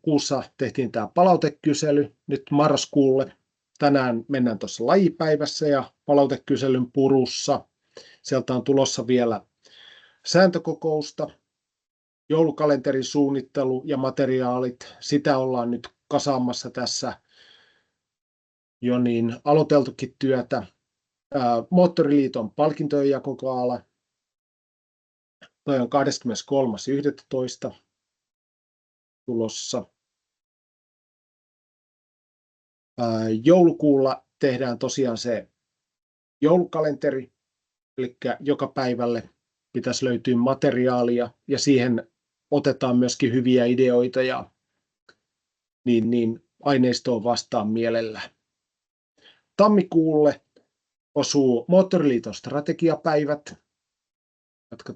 kuussa tehtiin tämä palautekysely nyt marraskuulle. Tänään mennään tuossa lajipäivässä ja palautekyselyn purussa. Sieltä on tulossa vielä sääntökokousta, joulukalenterin suunnittelu ja materiaalit. Sitä ollaan nyt kasaamassa tässä jo niin aloiteltukin työtä. Moottoriliiton palkintojen jakogaala. Toi on 23.11. tulossa. Joulukuulla tehdään tosiaan se joulukalenteri, eli joka päivälle pitäisi löytyä materiaalia ja siihen otetaan myöskin hyviä ideoita ja niin aineistoa vastaan mielellään. Tammikuulle osuu Moottoriliiton strategiapäivät, jotka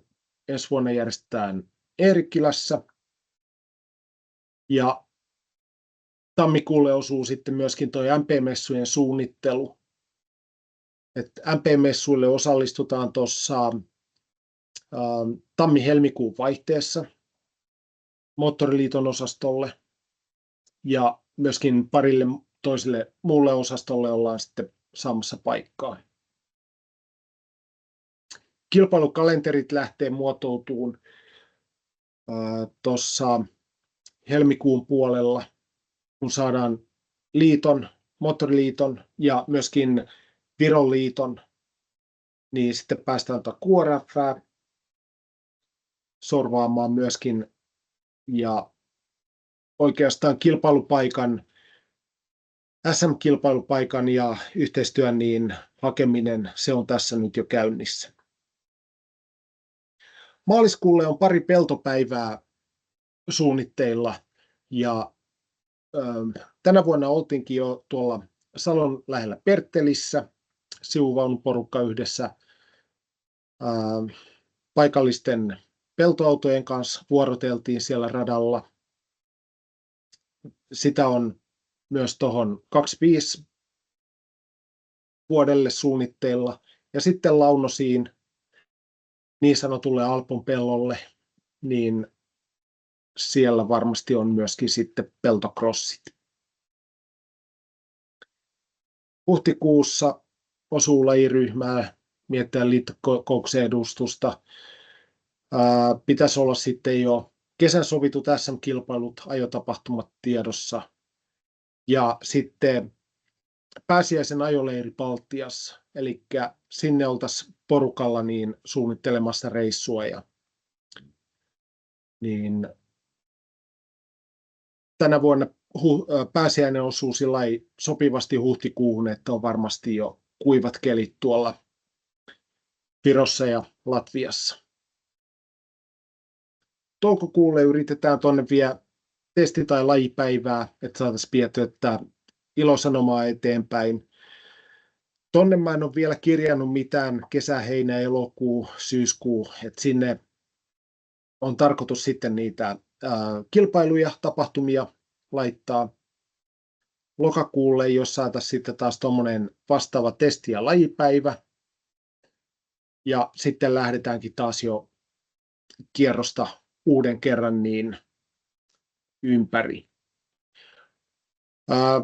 ensi vuonna järjestetään Eerikkilässä. Ja tammikuulle osuu sitten myöskin tuo MP-messujen suunnittelu. MP-messuille osallistutaan tuossa tammi-helmikuun vaihteessa Moottoriliiton osastolle ja myöskin parille toiselle muulle osastolle ollaan sitten saamassa paikkaa. Kilpailukalenterit lähtee muotoutumaan tuossa helmikuun puolella, kun saadaan Moottoriliiton ja myöskin Viron liiton, niin sitten päästään QRF:ää sorvaamaan myöskin ja oikeastaan SM-kilpailupaikan ja yhteistyön niin hakeminen, se on tässä nyt jo käynnissä. Maaliskuulle on pari peltopäivää suunnitteilla ja tänä vuonna oltiinkin jo tuolla Salon lähellä Perttelissä sivuvaunuporukka yhdessä paikallisten peltoautojen kanssa vuoroteltiin siellä radalla. Sitä on myös tuohon 25 vuodelle suunnitteilla. Ja sitten Launosiin niin sanotulle Alpon pellolle, niin siellä varmasti on myöskin sitten peltokrossit. Huhtikuussa osuu lajiryhmää Miehittäjän liittokokouksen edustusta. Pitäisi olla sitten jo kesän sovitut SM-kilpailut, ajotapahtumat tiedossa. Ja sitten pääsiäisen ajoleiri Baltiassa, eli sinne oltaisiin porukalla niin suunnittelemassa reissua. Ja, niin tänä vuonna pääsiäinen osuu sopivasti huhtikuuhun, että on varmasti jo kuivat kelit tuolla Virossa ja Latviassa. Toukokuulle yritetään tuonne vielä testi- tai lajipäivää, että saataisiin vietyä tämä ilosanomaa eteenpäin. Tonne mä en ole vielä kirjannut mitään kesä, heinä, elokuu, syyskuu, että sinne on tarkoitus sitten niitä kilpailuja, tapahtumia laittaa lokakuulle, jos saataisiin sitten taas tuommoinen vastaava testi- ja lajipäivä. Ja sitten lähdetäänkin taas jo kierrosta uuden kerran niin ympäri.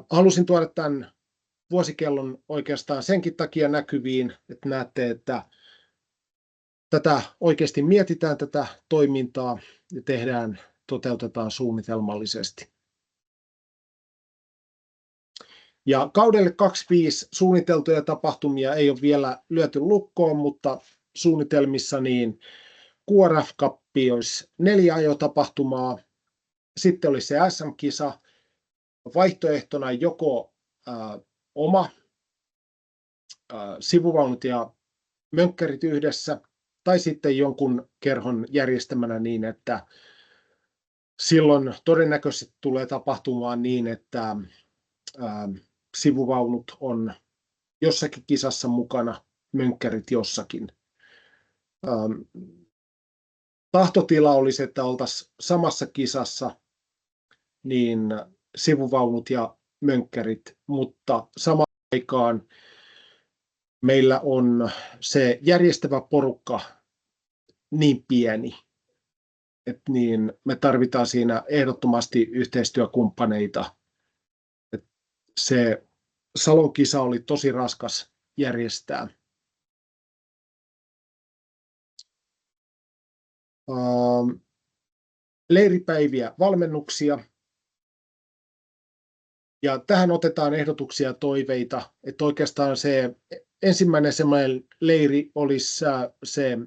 Halusin tuoda tämän vuosikellon oikeastaan senkin takia näkyviin, että näette, että tätä oikeasti mietitään tätä toimintaa ja toteutetaan suunnitelmallisesti. Ja kaudelle 25 suunniteltuja tapahtumia ei ole vielä lyöty lukkoon, mutta suunnitelmissa niin QRF Cup olisi 4 ajotapahtumaa, sitten olisi se SM-kisa, vaihtoehtona joko oma sivuvaunut ja mönkkärit yhdessä, tai sitten jonkun kerhon järjestämänä niin, että silloin todennäköisesti tulee tapahtumaan niin, että sivuvaunut on jossakin kisassa mukana, mönkkärit jossakin. Tahtotila olisi, että oltaisiin samassa kisassa niin sivuvaunut ja mönkkärit, mutta samaan aikaan meillä on se järjestävä porukka niin pieni, että niin me tarvitaan siinä ehdottomasti yhteistyökumppaneita. Se Salon kisa oli tosi raskas järjestää. Leiripäiviä, valmennuksia. Ja tähän otetaan ehdotuksia ja toiveita, että oikeastaan se ensimmäinen semmoinen leiri olisi se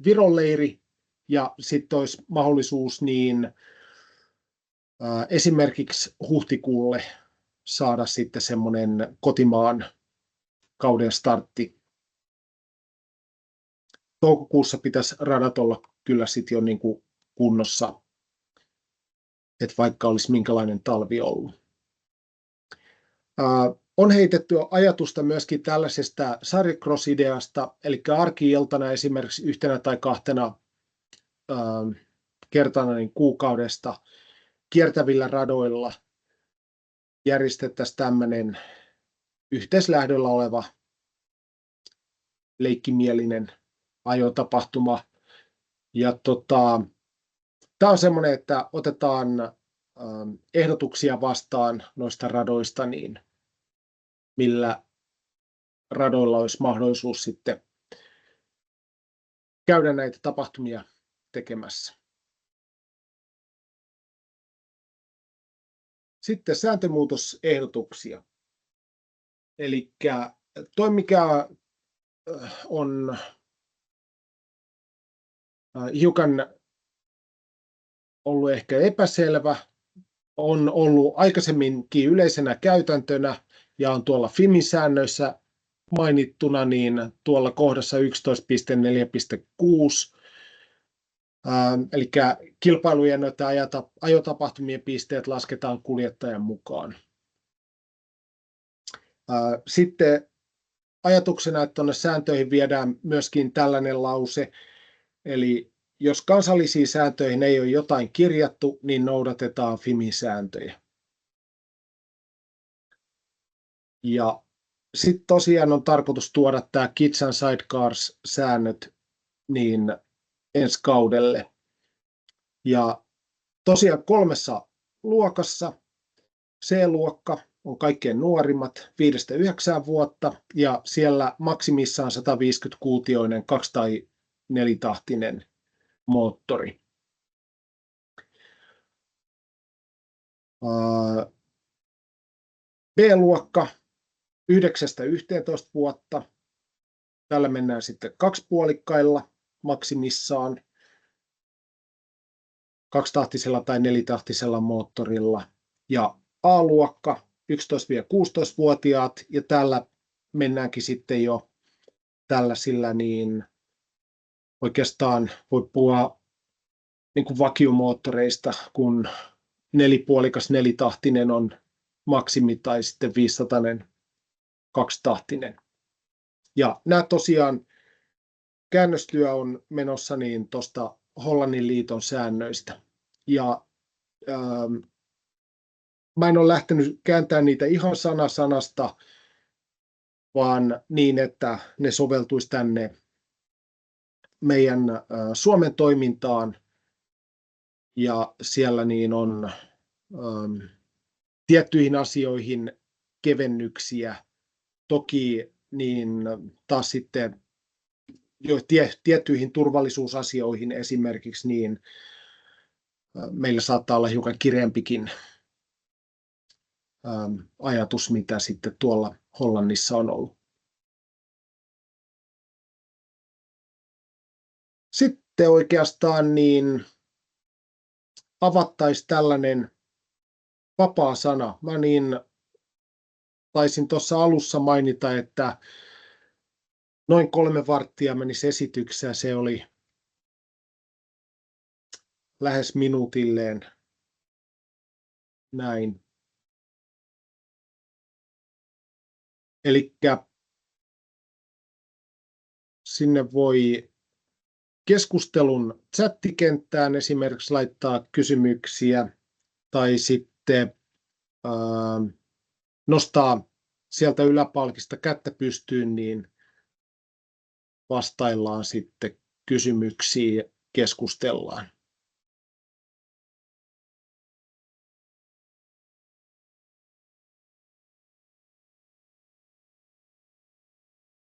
Viron leiri, ja sitten olisi mahdollisuus niin esimerkiksi huhtikuulle saada sitten semmoinen kotimaan kauden startti. Toukokuussa pitäisi radat olla kyllä sitten jo niin kuin kunnossa, että vaikka olisi minkälainen talvi ollut. On heitetty ajatusta myöskin tällaisesta sarjacross-ideasta, eli arki-iltana esimerkiksi 1 tai 2 kertana niin kuukaudesta kiertävillä radoilla järjestettäisiin tämmöinen yhteislähdöllä oleva leikkimielinen ajotapahtuma. Ja tämä on semmoinen, että otetaan ehdotuksia vastaan noista radoista, niin millä radoilla olisi mahdollisuus sitten käydä näitä tapahtumia tekemässä. Sitten sääntömuutosehdotuksia. Eli toi, mikä on hiukan ollut ehkä epäselvä, on ollut aikaisemminkin yleisenä käytäntönä ja on tuolla FIMin säännöissä mainittuna, niin tuolla kohdassa 11.4.6, eli kilpailujen noita ajotapahtumien pisteet lasketaan kuljettajan mukaan. Sitten ajatuksena, että tuonne sääntöihin viedään myöskin tällainen lause, eli jos kansallisiin sääntöihin ei ole jotain kirjattu, niin noudatetaan FIMin sääntöjä. Ja sitten tosiaan on tarkoitus tuoda tämä Kids and Sidecars-säännöt niin ensi kaudelle. Ja tosiaan 3 luokassa. C-luokka on kaikkein nuorimmat 5-9 vuotta ja siellä maksimissaan 150-kuutioinen 2- tai 4-tahtinen moottori. B-luokka 9-11 vuotta. Tällä mennään sitten 2-puolikkailla maksimissaan 2-tahtisella tai 4-tahtisella moottorilla. Ja A-luokka 11-16-vuotiaat ja täällä mennäänkin sitten jo tällaisilla niin oikeastaan voi puhua niin kuin vakiomoottoreista, kun 4-puolikas 4-tahtinen on maksimi tai sitten 500-nen 2-tahtinen. Ja nämä tosiaan käännöstyö on menossa niin tuosta Hollannin liiton säännöistä. Ja mä en ole lähtenyt kääntämään niitä ihan sana sanasta, vaan niin, että ne soveltuisi tänne meidän Suomen toimintaan. Ja siellä niin on tiettyihin asioihin kevennyksiä. Toki niin taas sitten jo tiettyihin turvallisuusasioihin esimerkiksi niin meillä saattaa olla hiukan kireempikin ajatus, mitä sitten tuolla Hollannissa on ollut. Sitten oikeastaan niin avattaisiin tällainen vapaa sana. Mä niin taisin tuossa alussa mainita, että noin 3 varttia menisi esitykseen. Se oli lähes minuutilleen näin. Elikkä sinne voi keskustelun chattikenttään esimerkiksi laittaa kysymyksiä tai sitten nostaa sieltä yläpalkista kättä pystyyn, niin vastaillaan sitten kysymyksiin ja keskustellaan.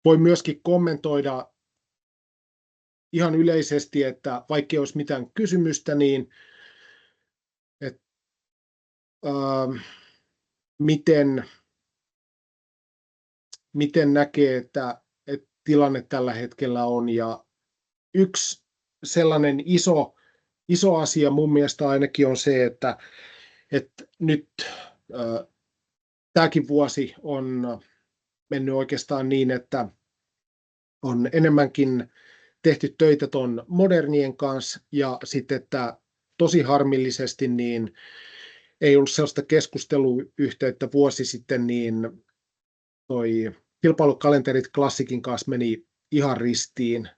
Voi myöskin kommentoida ihan yleisesti, että vaikka ei olisi mitään kysymystä, niin miten näkee, että tilanne tällä hetkellä on. Ja yksi sellainen iso asia mun mielestä ainakin on se, että nyt tämäkin vuosi on mennyt oikeastaan niin, että on enemmänkin tehty töitä tuon modernien kanssa ja sitten, että tosi harmillisesti niin ei ollut sellaista keskusteluyhteyttä vuosi sitten, niin toi kilpailukalenterit Classicin kanssa meni ihan ristiin.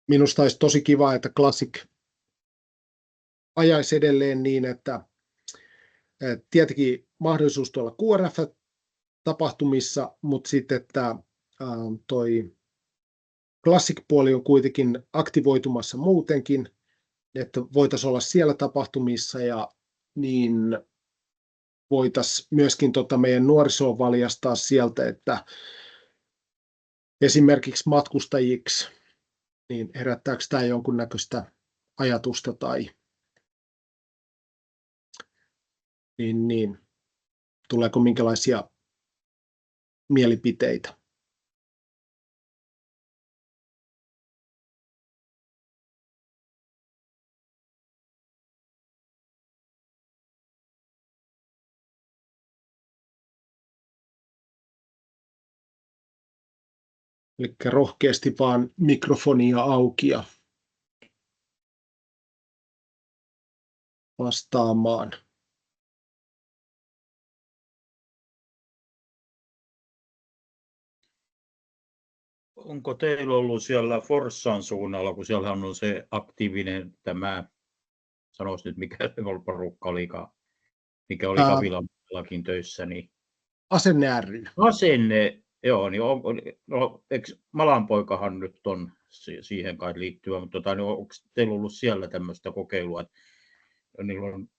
Minusta olisi tosi kiva, että Classic ajaisi edelleen niin, että tietenkin mahdollisuus tuolla QRF-tapahtumissa, mutta sitten, että toi Classic-puoli on kuitenkin aktivoitumassa muutenkin, että voitaisiin olla siellä tapahtumissa ja niin voitaisiin myöskin meidän nuorisoa valjastaa sieltä, että esimerkiksi matkustajiksi, niin herättääkö tämä jonkunnäköistä ajatusta tai niin tuleeko minkälaisia mielipiteitä? Eli rohkeasti vaan mikrofonia auki ja vastaamaan. Onko teillä ollut siellä Forssan suunnalla, kun siellä on se aktiivinen tämä, sanois nyt mikä porukka olikaan, mikä oli Kavilallakin töissä, niin Asenne ry. Asenne Joo, niin no, eikö Malanpoikahan nyt on siihen kai liittyvä, mutta niin onko teillä ollut siellä tämmöistä kokeilua, että niillä on,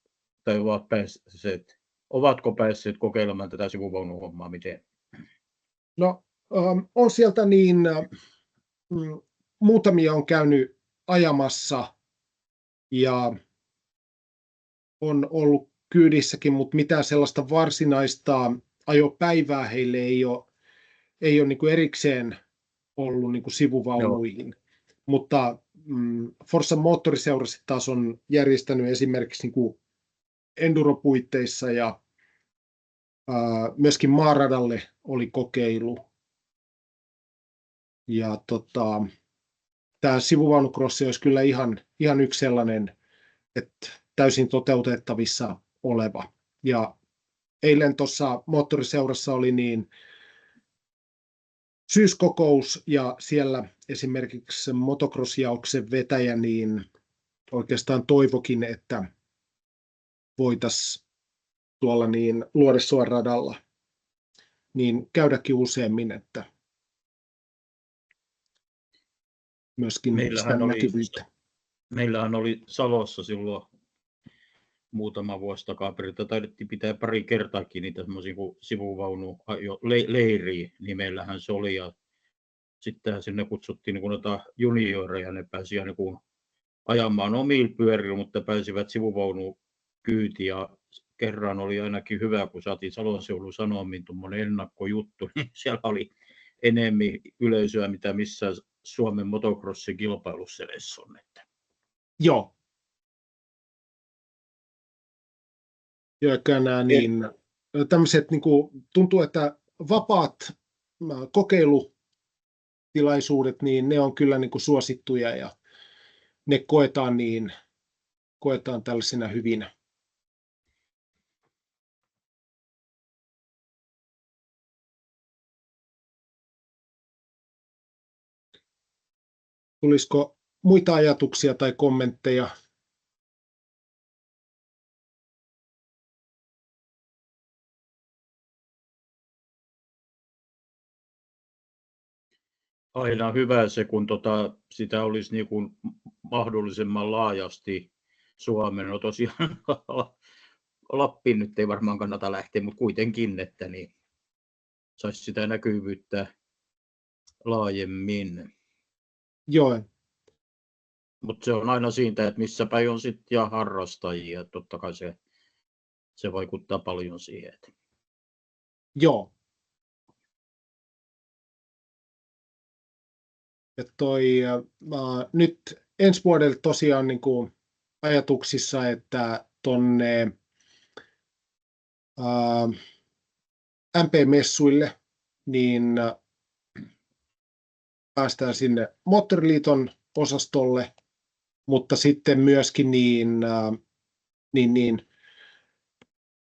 tai ovatko päässeet kokeilemaan tätä sivuvaunuhommaa, miten? No, on sieltä niin, muutamia on käynyt ajamassa ja on ollut kyydissäkin, mutta mitään sellaista varsinaista ajopäivää heille ei ole niin kuin erikseen ollut niin kuin sivuvaunuihin. Mutta Forssan moottoriseura taas on järjestänyt esimerkiksi niin kuin enduropuitteissa ja myöskin maaradalle oli kokeilu. Ja tämä sivuvaunukrossi olisi kyllä ihan yksi sellainen, että täysin toteutettavissa oleva. Ja eilen tuossa moottoriseurassa oli niin syyskokous ja siellä esimerkiksi motocross-jaoksen vetäjä niin oikeastaan toivokin, että voitaisiin tuolla niin Luodesjoen radalla niin käydäkin useammin, että myöskin sitä näkyvyyttä. Meillähän oli Salossa silloin muutama vuosi takaperin, taidettiin pitää pari kertaakin niitä semmoisia kuin sivuvaunu-leiriä, niin meillähän se oli. Ja sittenhän sinne kutsuttiin niin noita junioreja, ne pääsi niin ajamaan omilla pyörillä, mutta pääsivät sivuvaunuun kyytiin. Ja kerran oli ainakin hyvä, kun saatiin Salon seudun Sanomiin tuommoinen ennakkojuttu, niin siellä oli enemmän yleisöä, mitä missään Suomen motocrossin kilpailussa edes on. Joo. Nämä niin, tämmöiset, niin kuin, tuntuu, että vapaat kokeilutilaisuudet, niin ne on kyllä niin kuin suosittuja ja ne koetaan tällaisina hyvinä. Tulisiko muita ajatuksia tai kommentteja? Aina hyvä se, kun sitä olisi niin kuin mahdollisimman laajasti Suomen. No tosiaan Lappiin nyt ei varmaan kannata lähteä, mutta kuitenkin, että niin saisi sitä näkyvyyttä laajemmin. Joo. Mutta se on aina siitä, että missä päin on sitten ja harrastajia. Totta kai se vaikuttaa paljon siihen. Joo. Ja nyt ensi vuodelle tosiaan niin kuin ajatuksissa, että tuonne MP-messuille niin päästään sinne Moottoriliiton osastolle, mutta sitten myöskin niin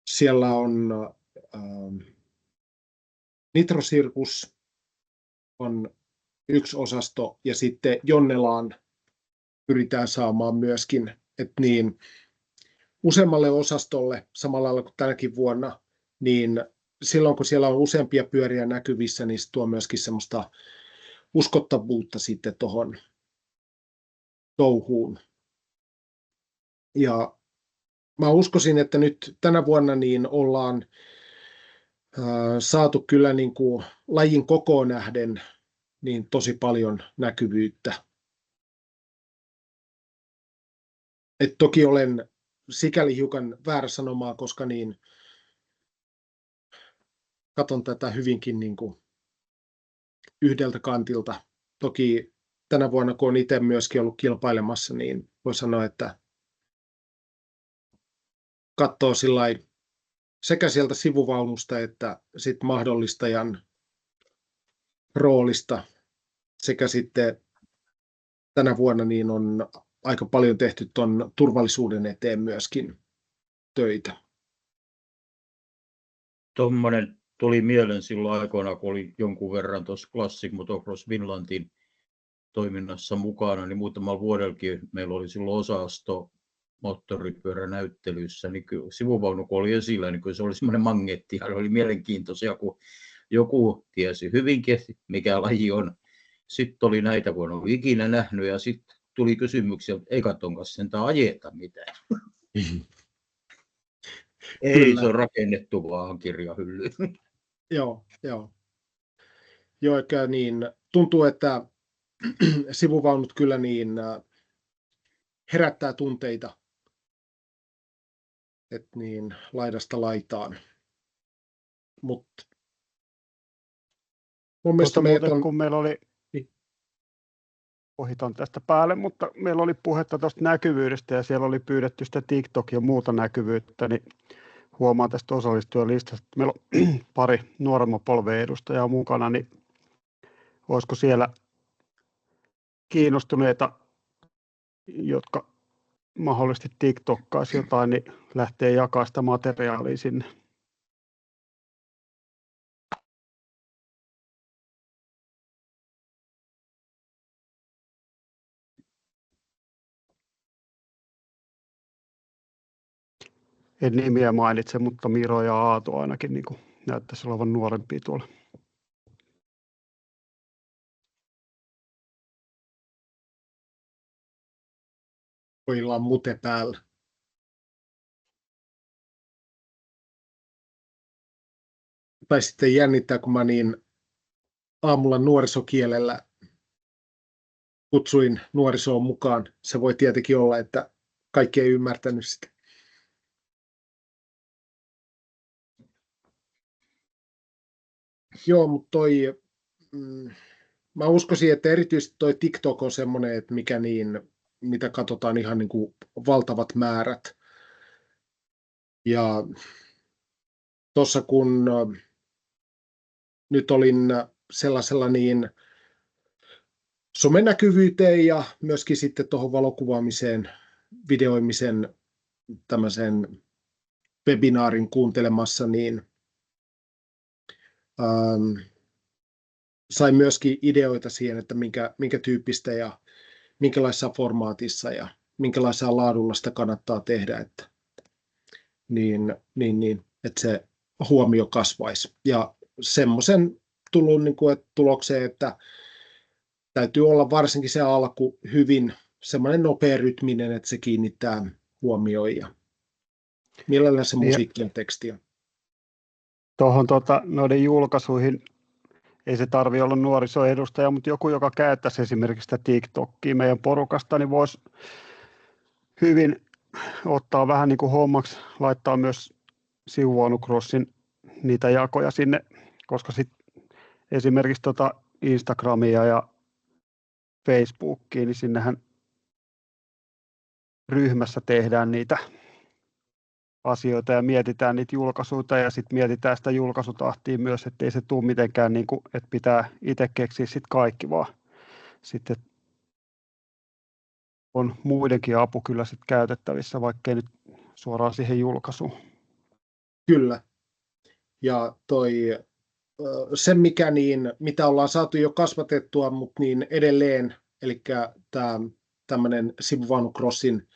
siellä on Nitrosirkus on yksi osasto ja sitten Jonnelaan pyritään saamaan myöskin, että niin useammalle osastolle samalla lailla kuin tänäkin vuonna, niin silloin kun siellä on useampia pyöriä näkyvissä, niin se tuo myöskin semmoista uskottavuutta sitten tuohon touhuun. Ja mä uskoisin, että nyt tänä vuonna niin ollaan saatu kyllä niin kuin lajin kokoon nähden niin tosi paljon näkyvyyttä. Et toki olen sikäli hiukan väärä sanomaan, koska niin katson tätä hyvinkin niin kuin yhdeltä kantilta. Toki tänä vuonna, kun olen itse myöskin ollut kilpailemassa, niin voi sanoa, että katsoo sillai sekä sieltä sivuvaunusta että sit mahdollistajan roolista sekä sitten tänä vuonna niin on aika paljon tehty tuon turvallisuuden eteen myöskin töitä. Tuommoinen tuli mieleen silloin aikoina, kun oli jonkun verran tuossa Classic Motocross Finlandin toiminnassa mukana, niin muutamalla vuodellakin meillä oli silloin osasto moottoripyöränäyttelyssä, niin kyllä sivuvaunu kun oli esillä, niin kyllä se oli semmoinen magneetti, ja oli mielenkiintoisia, kun joku tiesi hyvinkin, mikä laji on. Sitten oli näitä, kun en ollut ikinä nähnyt, ja sitten tuli kysymyksiä, että ei katon kanssa sentään ajeta mitään. Ei, Kyllä. se on rakennettu vaan kirjahyllyyn. Joo. Joo, eikä niin. Tuntuu, että sivuvaunut kyllä niin herättää tunteita, että niin laidasta laitaan. Mutta mun mielestä muuten, on... kun meillä oli, ohitan tästä päälle, mutta meillä oli puhetta tuosta näkyvyydestä ja siellä oli pyydetty sitä TikTok ja muuta näkyvyyttä, niin huomaan tästä osallistujalistasta, että meillä on pari nuoremman polven edustajaa mukana, niin olisiko siellä kiinnostuneita, jotka mahdollisesti TikTokkaisi jotain, niin lähtee jakaa sitä materiaalia sinne. En nimiä mainitse, mutta Miro ja Aatu ainakin niin kuin näyttäisi olevan nuorempia tuolla. Pojilla on mute päällä. Tai sitten jännittää, kun mä niin aamulla nuorisokielellä kutsuin nuorisoon mukaan. Se voi tietenkin olla, että kaikki ei ymmärtänyt sitä. Joo, mutta mä uskoisin, että erityisesti toi TikTok on semmoinen, että mitä katsotaan ihan niin kuin valtavat määrät. Ja tuossa kun nyt olin sellaisella niin somenäkyvyyteen ja myöskin sitten tuohon valokuvaamiseen, videoimisen tämmöisen webinaarin kuuntelemassa, niin sain myöskin ideoita siihen, että minkä tyyppistä ja minkälaisessa formaatissa ja minkälaisella laadulla sitä kannattaa tehdä, että että se huomio kasvaisi. Ja semmoisen tullut tulokseen, että täytyy olla varsinkin se alku hyvin semmoinen nopea-rytminen, että se kiinnittää huomioon ja mielellään se musiikki ja tekstiä. Tuohon noiden julkaisuihin ei se tarvitse olla nuorisoedustaja, mutta joku, joka käyttäisi esimerkiksi sitä TikTokia meidän porukasta, niin voisi hyvin ottaa vähän niin kuin hommaksi, laittaa myös sivuvaunukrosin niitä jakoja sinne, koska sitten esimerkiksi Instagramia ja Facebookia, niin sinnehän ryhmässä tehdään niitä asioita ja mietitään niitä julkaisuja ja sitten mietitään sitä julkaisutahtia myös, ettei se tule mitenkään niin kuin, että pitää itse keksiä sitten kaikki, vaan sitten on muidenkin apu kyllä sitten käytettävissä, vaikkei nyt suoraan siihen julkaisuun. Kyllä. Ja se, mitä ollaan saatu jo kasvatettua, mutta niin edelleen, eli tämä tämmöinen sivuvaunukrosin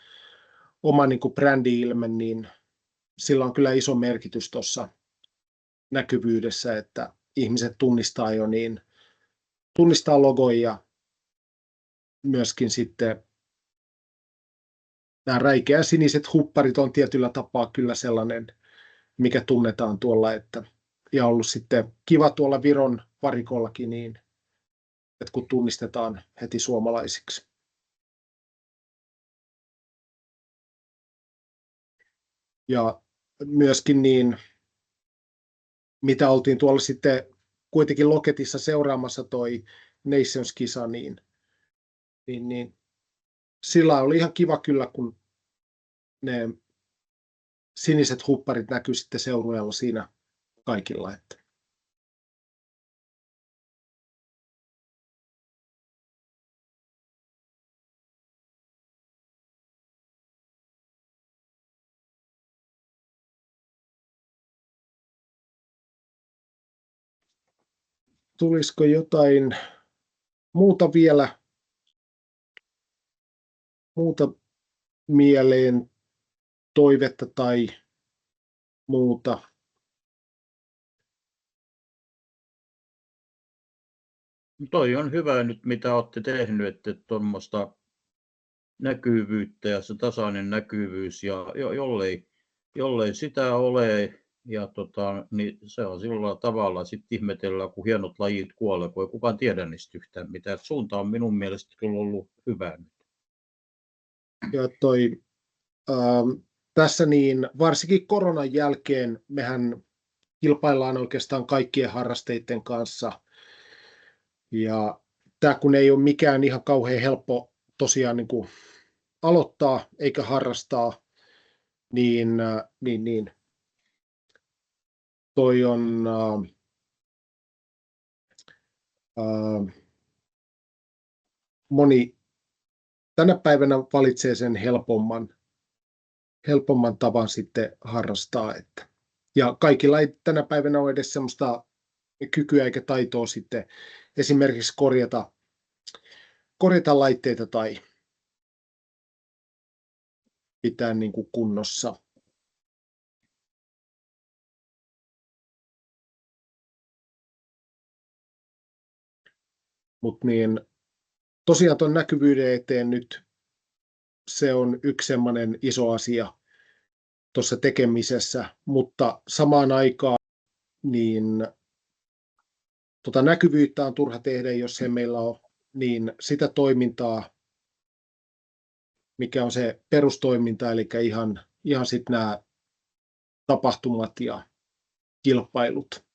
oma niin kuin brändi-ilme, niin sillä on kyllä iso merkitys tuossa näkyvyydessä, että ihmiset tunnistaa logon ja myöskin sitten nämä räikeä siniset hupparit on tietyllä tapaa kyllä sellainen, mikä tunnetaan tuolla, ja ollut sitten kiva tuolla Viron varikollakin niin, että kun tunnistetaan heti suomalaisiksi. Ja myöskin mitä oltiin tuolla sitten kuitenkin Loketissa seuraamassa toi Nations-kisa, niin sillä oli ihan kiva kyllä, kun ne siniset hupparit näkyy sitten seurueella siinä kaikilla. Että. Tulisiko jotain muuta vielä mieleen, toivetta tai muuta? Toi on hyvä nyt, mitä olette tehnyt, että tuommoista näkyvyyttä ja se tasainen näkyvyys, ja jollei sitä ole, ja niin se on sillä tavalla, sitten ihmetellään, kun hienot lajit kuolee, kun ei kukaan tiedä niistä yhtään mitään. Et suunta on minun mielestä kyllä ollut hyvä nyt. Ja tässä niin varsinkin koronan jälkeen mehän kilpaillaan oikeastaan kaikkien harrasteiden kanssa. Ja tämä kun ei ole mikään ihan kauhean helppo tosiaan niin kuin aloittaa eikä harrastaa, niin toi on moni tänä päivänä valitsee sen helpomman tavan sitten harrastaa. Ja kaikilla ei tänä päivänä ole edes semmoista kykyä eikä taitoa sitten esimerkiksi korjata laitteita tai pitää niin kuin kunnossa. Mutta niin, tosiaan tuon näkyvyyden eteen nyt se on yksi semmoinen iso asia tuossa tekemisessä, mutta samaan aikaan niin näkyvyyttä on turha tehdä, jos ei meillä ole niin sitä toimintaa, mikä on se perustoiminta, eli ihan sitten nämä tapahtumat ja kilpailut.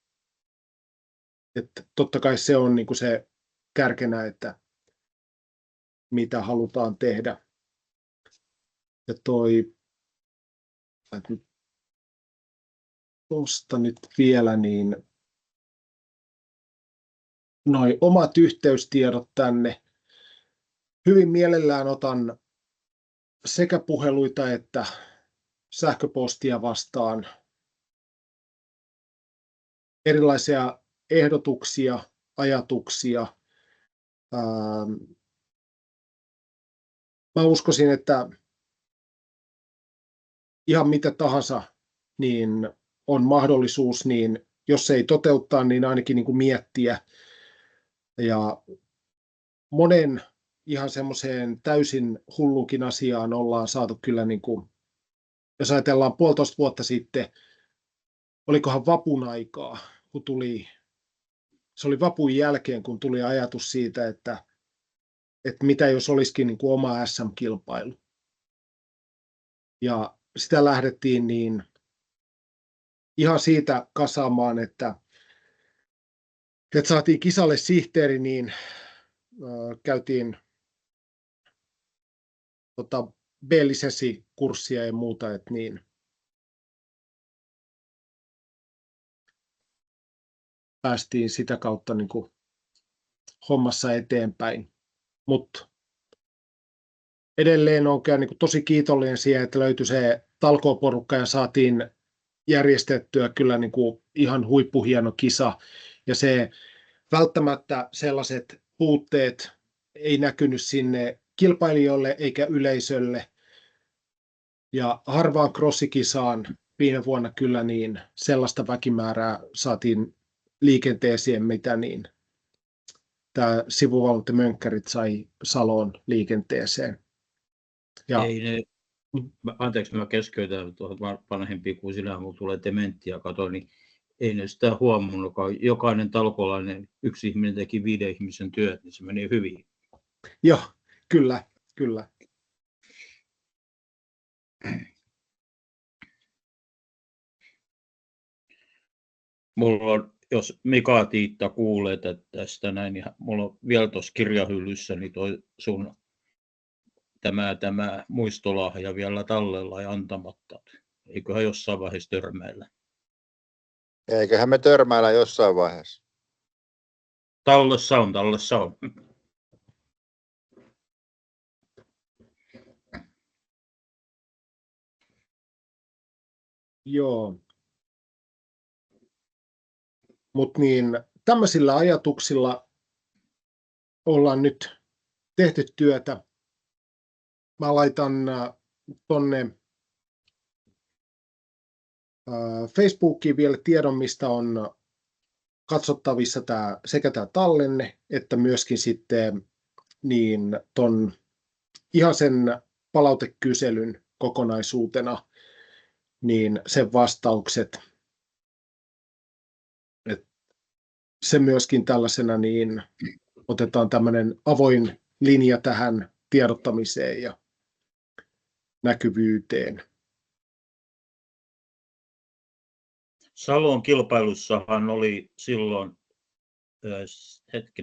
Että totta kai se on niin kuin se kärkenä, että mitä halutaan tehdä. Ja tuosta nyt vielä, niin noi omat yhteystiedot tänne. Hyvin mielellään otan sekä puheluita että sähköpostia vastaan. Erilaisia ehdotuksia, ajatuksia. Mä uskoisin, että ihan mitä tahansa niin on mahdollisuus, niin jos ei toteuttaa, niin ainakin niin kuin miettiä. Ja monen ihan semmoiseen täysin hullunkin asiaan ollaan saatu kyllä, niin kuin, jos ajatellaan 1,5 vuotta sitten, olikohan vapun aikaa, kun se oli vapun jälkeen, kun tuli ajatus siitä, että mitä jos olisikin niin kuin oma SM-kilpailu. Ja sitä lähdettiin niin ihan siitä kasaamaan, että saatiin kisalle sihteeri, niin käytiin B-lisenssikurssia ja muuta, että niin päästiin sitä kautta niin kuin hommassa eteenpäin. Mutta edelleen olen niin kuin tosi kiitollinen siihen, että löytyi se talkooporukka ja saatiin järjestettyä kyllä niin kuin ihan huippuhieno kisa. Ja se välttämättä sellaiset puutteet ei näkynyt sinne kilpailijoille eikä yleisölle. Ja harvaan crossikisaan viime vuonna kyllä niin sellaista väkimäärää saatiin liikenteeseen, mitä niin tämä sivuvalvontamönkkärit sai Saloon liikenteeseen. Ja Ei ne, anteeksi mä keskeytän tuohon vanhempi, kun sinä mulla tulee dementia, kato, niin ei ne sitä huomannutkaan. Jokainen talkolainen, yksi ihminen teki 5 ihmisen työt, niin se meni hyvin. Joo, kyllä. Mulla on, jos Mika Tiitta kuulee tästä näin, niin mulla on vielä tuossa kirjahyllyssä niin toi sun tämä muistolahja vielä tallella ja antamatta. Eiköhän jossain vaiheessa törmäillä. Eiköhän me törmäillä jossain vaiheessa. Tallessa on. Joo. Mutta niin, tämmöisillä ajatuksilla ollaan nyt tehty työtä. Mä laitan tonne Facebookiin vielä tiedon, mistä on katsottavissa sekä tämä tallenne, että myöskin sitten niin ihan sen palautekyselyn kokonaisuutena, niin sen vastaukset. Se myöskin tällaisena, niin otetaan tämmöinen avoin linja tähän tiedottamiseen ja näkyvyyteen. Salon kilpailussahan oli silloin,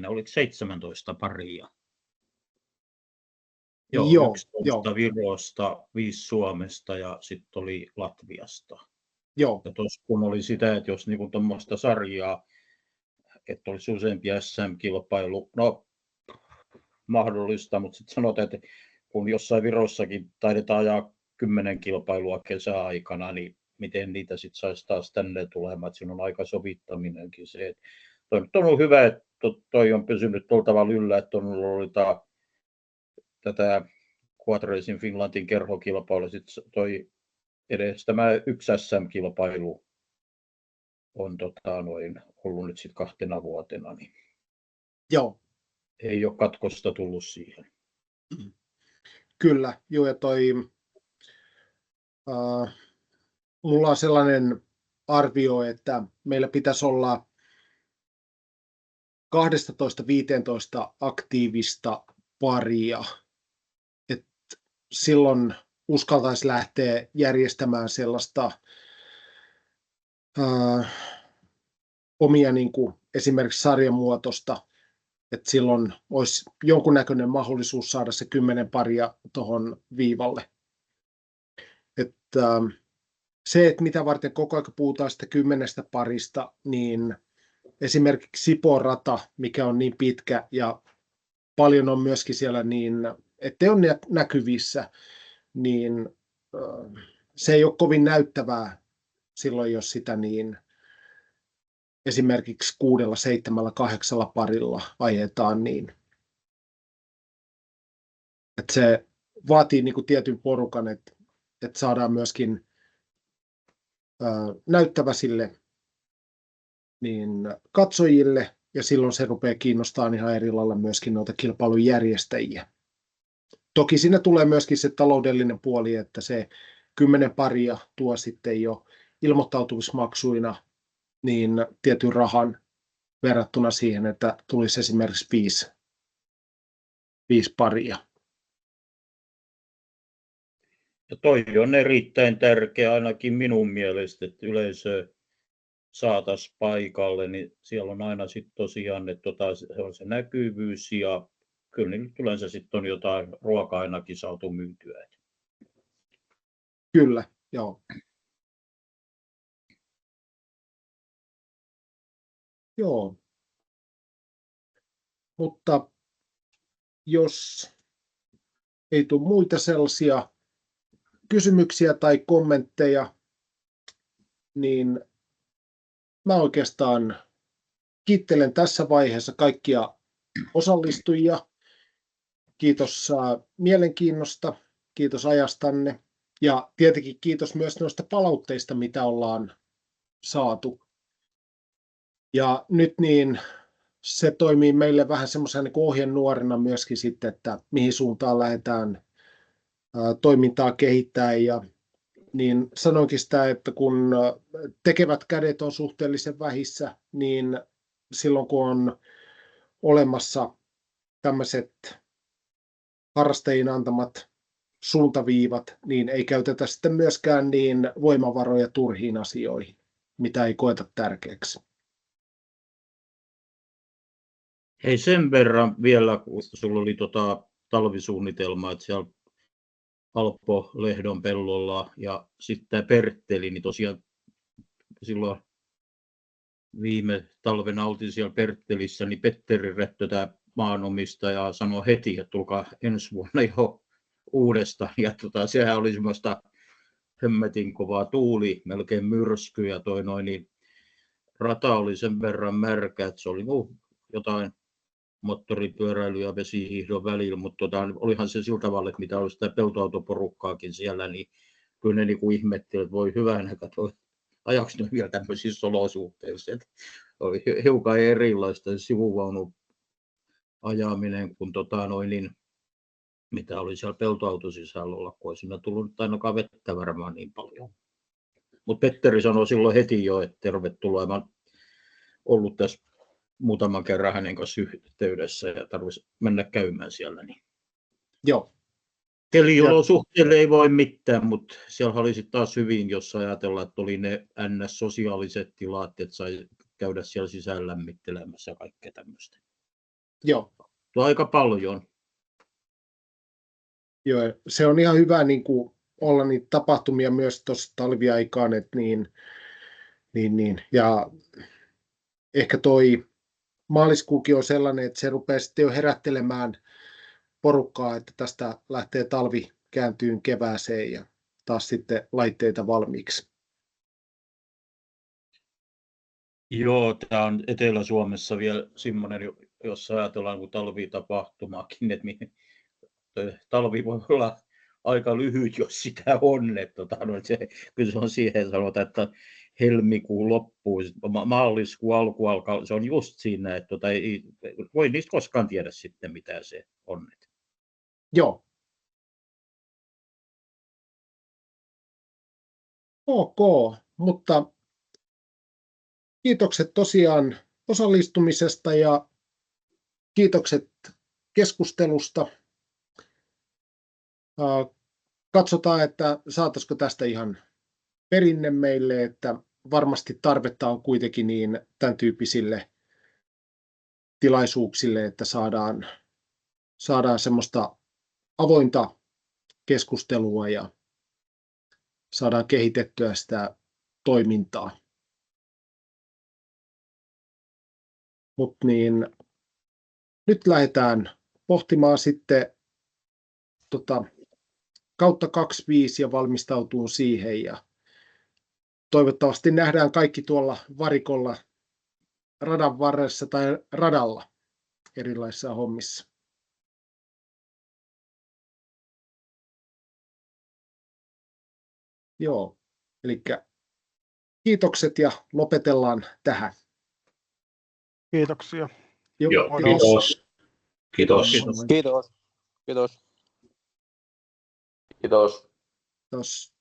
oliko 17 paria? Joo, 11 Virosta, 5 Suomesta ja sitten oli Latviasta. Joo. Ja tuossa kun oli sitä, että jos niinku tuommoista sarjaa, että olisi useampia SM-kilpailu, no mahdollista, mutta sitten sanotaan, että kun jossain Virossakin taidetaan ajaa 10 kilpailua kesäaikana, niin miten niitä sitten saisi taas tänne tulemaan, että siinä on aika sovittaminenkin se, että toi on ollut hyvä, että toi on pysynyt tuolla tavalla yllä, että on ollut tätä Quad Racing Finlandin kerhokilpailu, sitten toi edes tämä yksi SM-kilpailu on ollut nyt sitten 2 vuotena, niin Joo. ei ole katkosta tullut siihen. Kyllä, joo, ja mulla on sellainen arvio, että meillä pitäisi olla 12-15 aktiivista paria, että silloin uskaltaisi lähteä järjestämään sellaista omia niin kuin esimerkiksi sarjamuotoista, että silloin olisi jonkunnäköinen mahdollisuus saada se 10 paria tuohon viivalle. Että se, että mitä varten koko ajan puhutaan sitä 10 parista, niin esimerkiksi Sipon rata, mikä on niin pitkä ja paljon on myöskin siellä niin, ettei ole näkyvissä, niin se ei ole kovin näyttävää silloin, jos sitä niin esimerkiksi 6, 7, 8 parilla ajetaan niin. Että se vaatii niin kuin tietyn porukan, että saadaan myöskin näyttävä sille niin katsojille, ja silloin se rupeaa kiinnostamaan ihan eri lailla myöskin noita kilpailun järjestäjiä. Toki siinä tulee myöskin se taloudellinen puoli, että se 10 paria tuo sitten jo ilmoittautumismaksuina niin tietyn rahan verrattuna siihen, että tulisi esimerkiksi 5 paria. Ja toi on erittäin tärkeä ainakin minun mielestä, että yleisö saataisiin paikalle, niin siellä on aina sitten tosiaan, että se on se näkyvyys ja kyllä niin yleensä sitten on jotain ruokaa ainakin saatu myytyä. Kyllä, joo. Joo. Mutta jos ei tule muita sellaisia kysymyksiä tai kommentteja, niin mä oikeastaan kiittelen tässä vaiheessa kaikkia osallistujia. Kiitos mielenkiinnosta, kiitos ajastanne ja tietenkin kiitos myös noista palautteista, mitä ollaan saatu. Ja nyt niin se toimii meille vähän semmoisena niin ohjenuorena myöskin sitten, että mihin suuntaan lähdetään toimintaa kehittämään. Ja niin sanoinkin sitä, että kun tekevät kädet on suhteellisen vähissä, niin silloin kun on olemassa tämmöiset harrastajien antamat suuntaviivat, niin ei käytetä sitten myöskään niin voimavaroja turhiin asioihin, mitä ei koeta tärkeäksi. Hei, sen verran vielä, kun sulla oli talvisuunnitelma, että siellä Alpo-Lehdon pellolla ja sitten tämä Pertteli, niin tosiaan silloin viime talvena oltiin siellä Perttelissä, niin Petteri Rehtö, tämä maanomistaja, sanoi heti, että tulkaa ensi vuonna jo uudestaan. Ja sehän oli semmoista hemmetin kovaa tuuli, melkein myrsky ja niin rata oli sen verran märkä, että se oli jotain moottoripyöräily ja vesihiihdon välillä, mutta olihan se sillä tavalla, että mitä oli sitä peltoautoporukkaakin siellä, niin kyllä ne niin ihmetteli, että voi hyvänä katsoa, ajaks ne vielä tämmöisissä olosuhteissa. oli hiukan erilaista sivuvaunu ajaminen kuin mitä oli siellä peltoautosisällä olla, kun ei siinä tullut nyt ainakaan vettä varmaan niin paljon. Mutta Petteri sanoi silloin heti jo, että tervetuloa. Mä ollut tässä muutaman kerran hänen kanssa yhteydessä ja tarvitsisi mennä käymään siellä. Niin. Joo. Keliolosuhteille ei voi mitään, mutta siellä oli sitten taas hyvin, jos ajatellaan, että oli ne NS-sosiaaliset tilat, että sai käydä siellä sisään lämmittelemässä ja kaikkea tämmöistä. Joo. Aika paljon. Joo, se on ihan hyvä niin kuin olla niitä tapahtumia myös tuossa talviaikaan, että niin. Ja ehkä toi maaliskuukin on sellainen, että se rupeaa sitten jo herättelemään porukkaa, että tästä lähtee talvi kääntyyn kevääseen ja taas sitten laitteita valmiiksi. Joo, tämä on Etelä-Suomessa vielä semmoinen, jos ajatellaan kuin talvitapahtumaakin, että talvi voi olla aika lyhyt, jos sitä on. Kyllä se on siihen sanotaan, että helmikuun loppuun, maaliskuun alku alkaa, se on just siinä, että ei voi niistä koskaan tiedä sitten, mitä se on. Joo. Ok, mutta kiitokset tosiaan osallistumisesta ja kiitokset keskustelusta. Katsotaan, että saataisiko tästä ihan perinne meille, että varmasti tarvetta on kuitenkin niin tämän tyyppisille tilaisuuksille, että saadaan semmoista avointa keskustelua ja saadaan kehitettyä sitä toimintaa. Mutta niin, nyt lähdetään pohtimaan sitten kautta 25 ja valmistautuu siihen ja toivottavasti nähdään kaikki tuolla varikolla radan varressa tai radalla erilaisissa hommissa. Joo, eli kiitokset ja lopetellaan tähän. Kiitoksia. Joo, Kiitos. kiitos. Kiitos. Kiitos. Kiitos. Kiitos. Kiitos.